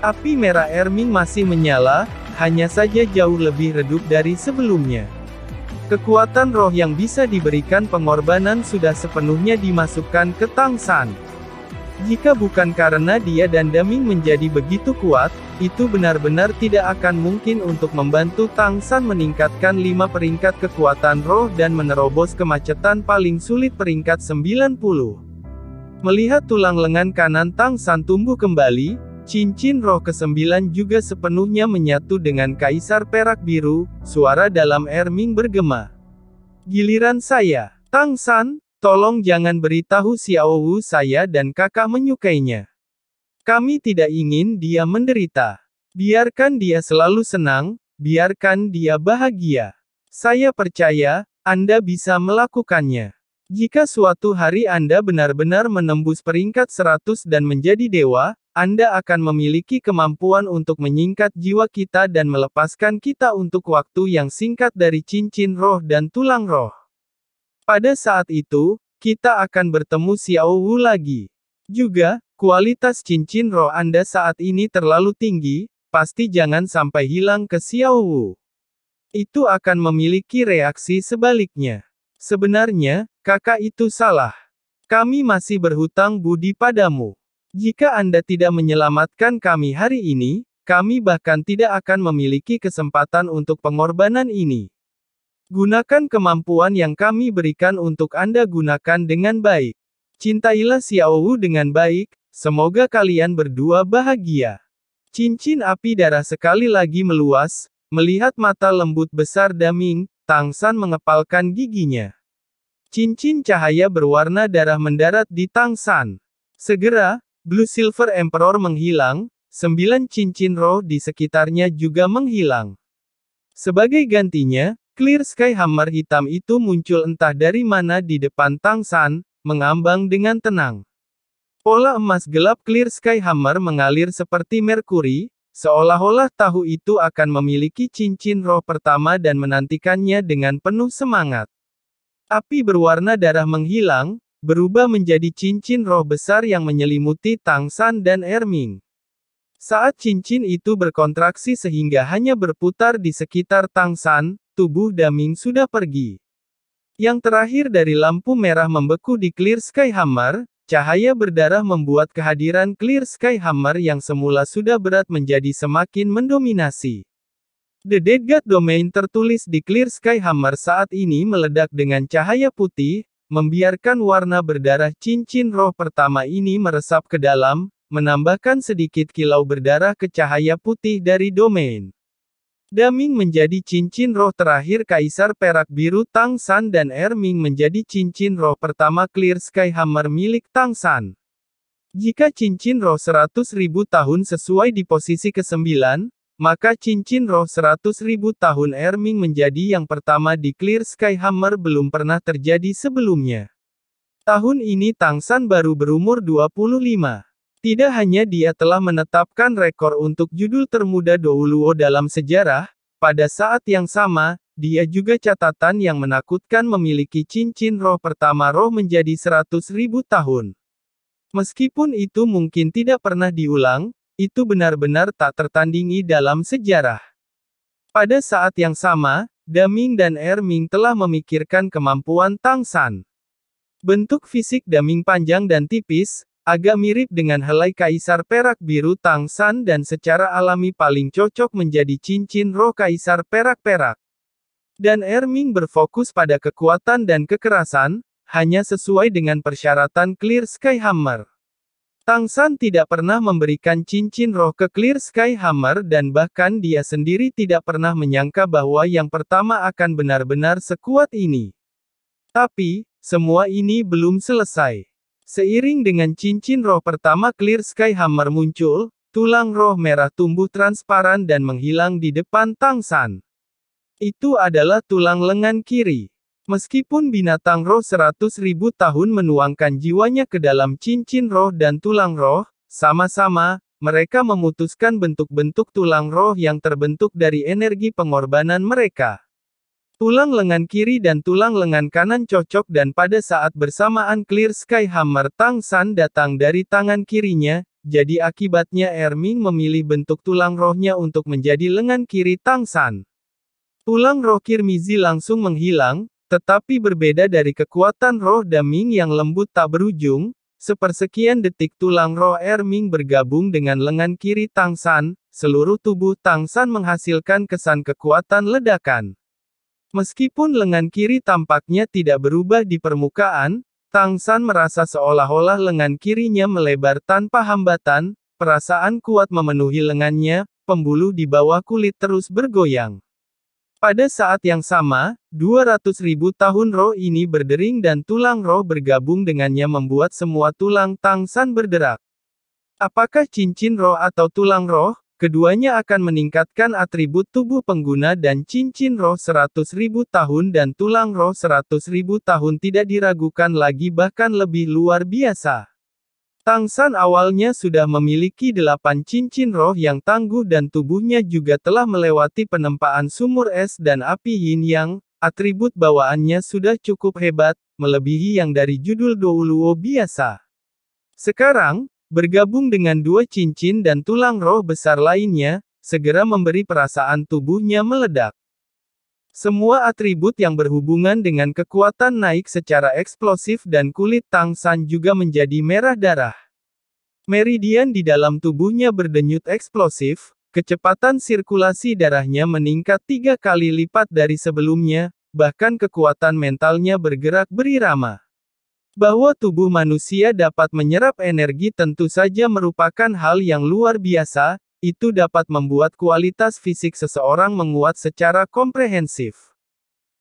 Api merah Erming masih menyala, hanya saja jauh lebih redup dari sebelumnya. Kekuatan roh yang bisa diberikan pengorbanan sudah sepenuhnya dimasukkan ke Tang San. Jika bukan karena dia dan Daming menjadi begitu kuat, itu benar-benar tidak akan mungkin untuk membantu Tang San meningkatkan 5 peringkat kekuatan roh dan menerobos kemacetan paling sulit peringkat 90. Melihat tulang lengan kanan Tang San tumbuh kembali, cincin roh ke-9 juga sepenuhnya menyatu dengan Kaisar Perak Biru, suara dalam Erming bergema. Giliran saya, Tang San, tolong jangan beritahu Xiao Wu saya dan kakak menyukainya. Kami tidak ingin dia menderita. Biarkan dia selalu senang, biarkan dia bahagia. Saya percaya, Anda bisa melakukannya. Jika suatu hari Anda benar-benar menembus peringkat 100 dan menjadi dewa, Anda akan memiliki kemampuan untuk menyingkat jiwa kita dan melepaskan kita untuk waktu yang singkat dari cincin roh dan tulang roh. Pada saat itu, kita akan bertemu Xiao Wu lagi. Juga, kualitas cincin roh Anda saat ini terlalu tinggi, pasti jangan sampai hilang ke Xiao Wu. Itu akan memiliki reaksi sebaliknya. Sebenarnya, kakak itu salah. Kami masih berhutang budi padamu. Jika Anda tidak menyelamatkan kami hari ini, kami bahkan tidak akan memiliki kesempatan untuk pengorbanan ini. Gunakan kemampuan yang kami berikan untuk Anda gunakan dengan baik. Cintailah Xiao Wu dengan baik, semoga kalian berdua bahagia. Cincin api darah sekali lagi meluas, melihat mata lembut besar Daming, Tang San mengepalkan giginya. Cincin cahaya berwarna darah mendarat di Tang San. Segera, Blue Silver Emperor menghilang, 9 cincin roh di sekitarnya juga menghilang. Sebagai gantinya, Clear Sky Hammer hitam itu muncul entah dari mana di depan Tang San, mengambang dengan tenang. Pola emas gelap Clear Sky Hammer mengalir seperti merkuri, seolah-olah tahu itu akan memiliki cincin roh pertama dan menantikannya dengan penuh semangat. Api berwarna darah menghilang, berubah menjadi cincin roh besar yang menyelimuti Tang San dan Erming. Saat cincin itu berkontraksi sehingga hanya berputar di sekitar Tang San, tubuh Daming sudah pergi. Yang terakhir dari lampu merah membeku di Clear Sky Hammer, cahaya berdarah membuat kehadiran Clear Sky Hammer yang semula sudah berat menjadi semakin mendominasi. The Dead God Domain tertulis di Clear Sky Hammer saat ini meledak dengan cahaya putih, membiarkan warna berdarah cincin roh pertama ini meresap ke dalam, menambahkan sedikit kilau berdarah ke cahaya putih dari domain. Daming menjadi cincin roh terakhir Kaisar Perak Biru Tang San dan Erming menjadi cincin roh pertama Clear Sky Hammer milik Tang San. Jika cincin roh 100.000 tahun sesuai di posisi ke-9, maka cincin roh 100.000 tahun Erming menjadi yang pertama di Clear Sky Hammer belum pernah terjadi sebelumnya. Tahun ini Tang San baru berumur 25. Tidak hanya dia telah menetapkan rekor untuk judul termuda Douluo dalam sejarah, pada saat yang sama, dia juga catatan yang menakutkan memiliki cincin roh pertama roh menjadi 100.000 tahun. Meskipun itu mungkin tidak pernah diulang, itu benar-benar tak tertandingi dalam sejarah. Pada saat yang sama, Daming dan Erming telah memikirkan kemampuan Tang San. Bentuk fisik Daming panjang dan tipis, agak mirip dengan helai kaisar perak biru Tang San dan secara alami paling cocok menjadi cincin roh kaisar perak-perak. Dan Erming berfokus pada kekuatan dan kekerasan, hanya sesuai dengan persyaratan Clear Sky Hammer. Tang San tidak pernah memberikan cincin roh ke Clear Sky Hammer dan bahkan dia sendiri tidak pernah menyangka bahwa yang pertama akan benar-benar sekuat ini. Tapi, semua ini belum selesai. Seiring dengan cincin roh pertama Clear Sky Hammer muncul, tulang roh merah tumbuh transparan dan menghilang di depan Tang San. Itu adalah tulang lengan kiri. Meskipun binatang roh 100.000 tahun menuangkan jiwanya ke dalam cincin roh dan tulang roh, sama-sama, mereka memutuskan bentuk-bentuk tulang roh yang terbentuk dari energi pengorbanan mereka. Tulang lengan kiri dan tulang lengan kanan cocok dan pada saat bersamaan Clear Sky Hammer Tang San datang dari tangan kirinya, jadi akibatnya Erming memilih bentuk tulang rohnya untuk menjadi lengan kiri Tang San. Tulang roh Kirmizi langsung menghilang, tetapi berbeda dari kekuatan roh Daming yang lembut tak berujung, sepersekian detik tulang roh Erming bergabung dengan lengan kiri Tang San, seluruh tubuh Tang San menghasilkan kesan kekuatan ledakan. Meskipun lengan kiri tampaknya tidak berubah di permukaan, Tang San merasa seolah-olah lengan kirinya melebar tanpa hambatan, perasaan kuat memenuhi lengannya, pembuluh di bawah kulit terus bergoyang. Pada saat yang sama, 200.000 tahun roh ini berdering dan tulang roh bergabung dengannya membuat semua tulang Tang San berderak. Apakah cincin roh atau tulang roh? Keduanya akan meningkatkan atribut tubuh pengguna dan cincin roh 100.000 tahun dan tulang roh 100.000 tahun tidak diragukan lagi bahkan lebih luar biasa. Tang San awalnya sudah memiliki 8 cincin roh yang tangguh dan tubuhnya juga telah melewati penempaan sumur es dan api yin yang, atribut bawaannya sudah cukup hebat, melebihi yang dari judul Douluo biasa. Sekarang, bergabung dengan 2 cincin dan tulang roh besar lainnya, segera memberi perasaan tubuhnya meledak. Semua atribut yang berhubungan dengan kekuatan naik secara eksplosif dan kulit Tang San juga menjadi merah darah. Meridian di dalam tubuhnya berdenyut eksplosif, kecepatan sirkulasi darahnya meningkat 3 kali lipat dari sebelumnya, bahkan kekuatan mentalnya bergerak berirama. Bahwa tubuh manusia dapat menyerap energi tentu saja merupakan hal yang luar biasa, itu dapat membuat kualitas fisik seseorang menguat secara komprehensif.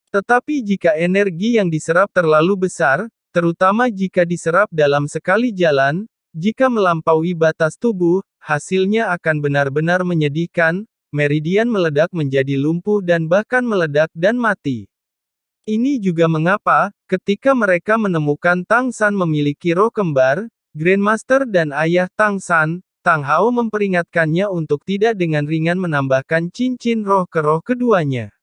Tetapi jika energi yang diserap terlalu besar, terutama jika diserap dalam sekali jalan, jika melampaui batas tubuh, hasilnya akan benar-benar menyedihkan, meridian meledak menjadi lumpuh dan bahkan meledak dan mati. Ini juga mengapa, ketika mereka menemukan Tang San memiliki roh kembar, Grandmaster dan ayah Tang San, Tang Hao memperingatkannya untuk tidak dengan ringan menambahkan cincin roh ke roh keduanya.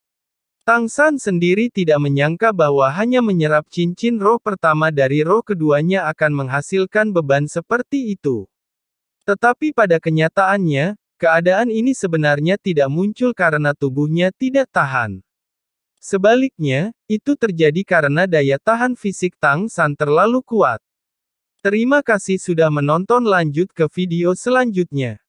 Tang San sendiri tidak menyangka bahwa hanya menyerap cincin roh pertama dari roh keduanya akan menghasilkan beban seperti itu. Tetapi pada kenyataannya, keadaan ini sebenarnya tidak muncul karena tubuhnya tidak tahan. Sebaliknya, itu terjadi karena daya tahan fisik Tang San terlalu kuat. Terima kasih sudah menonton, lanjut ke video selanjutnya.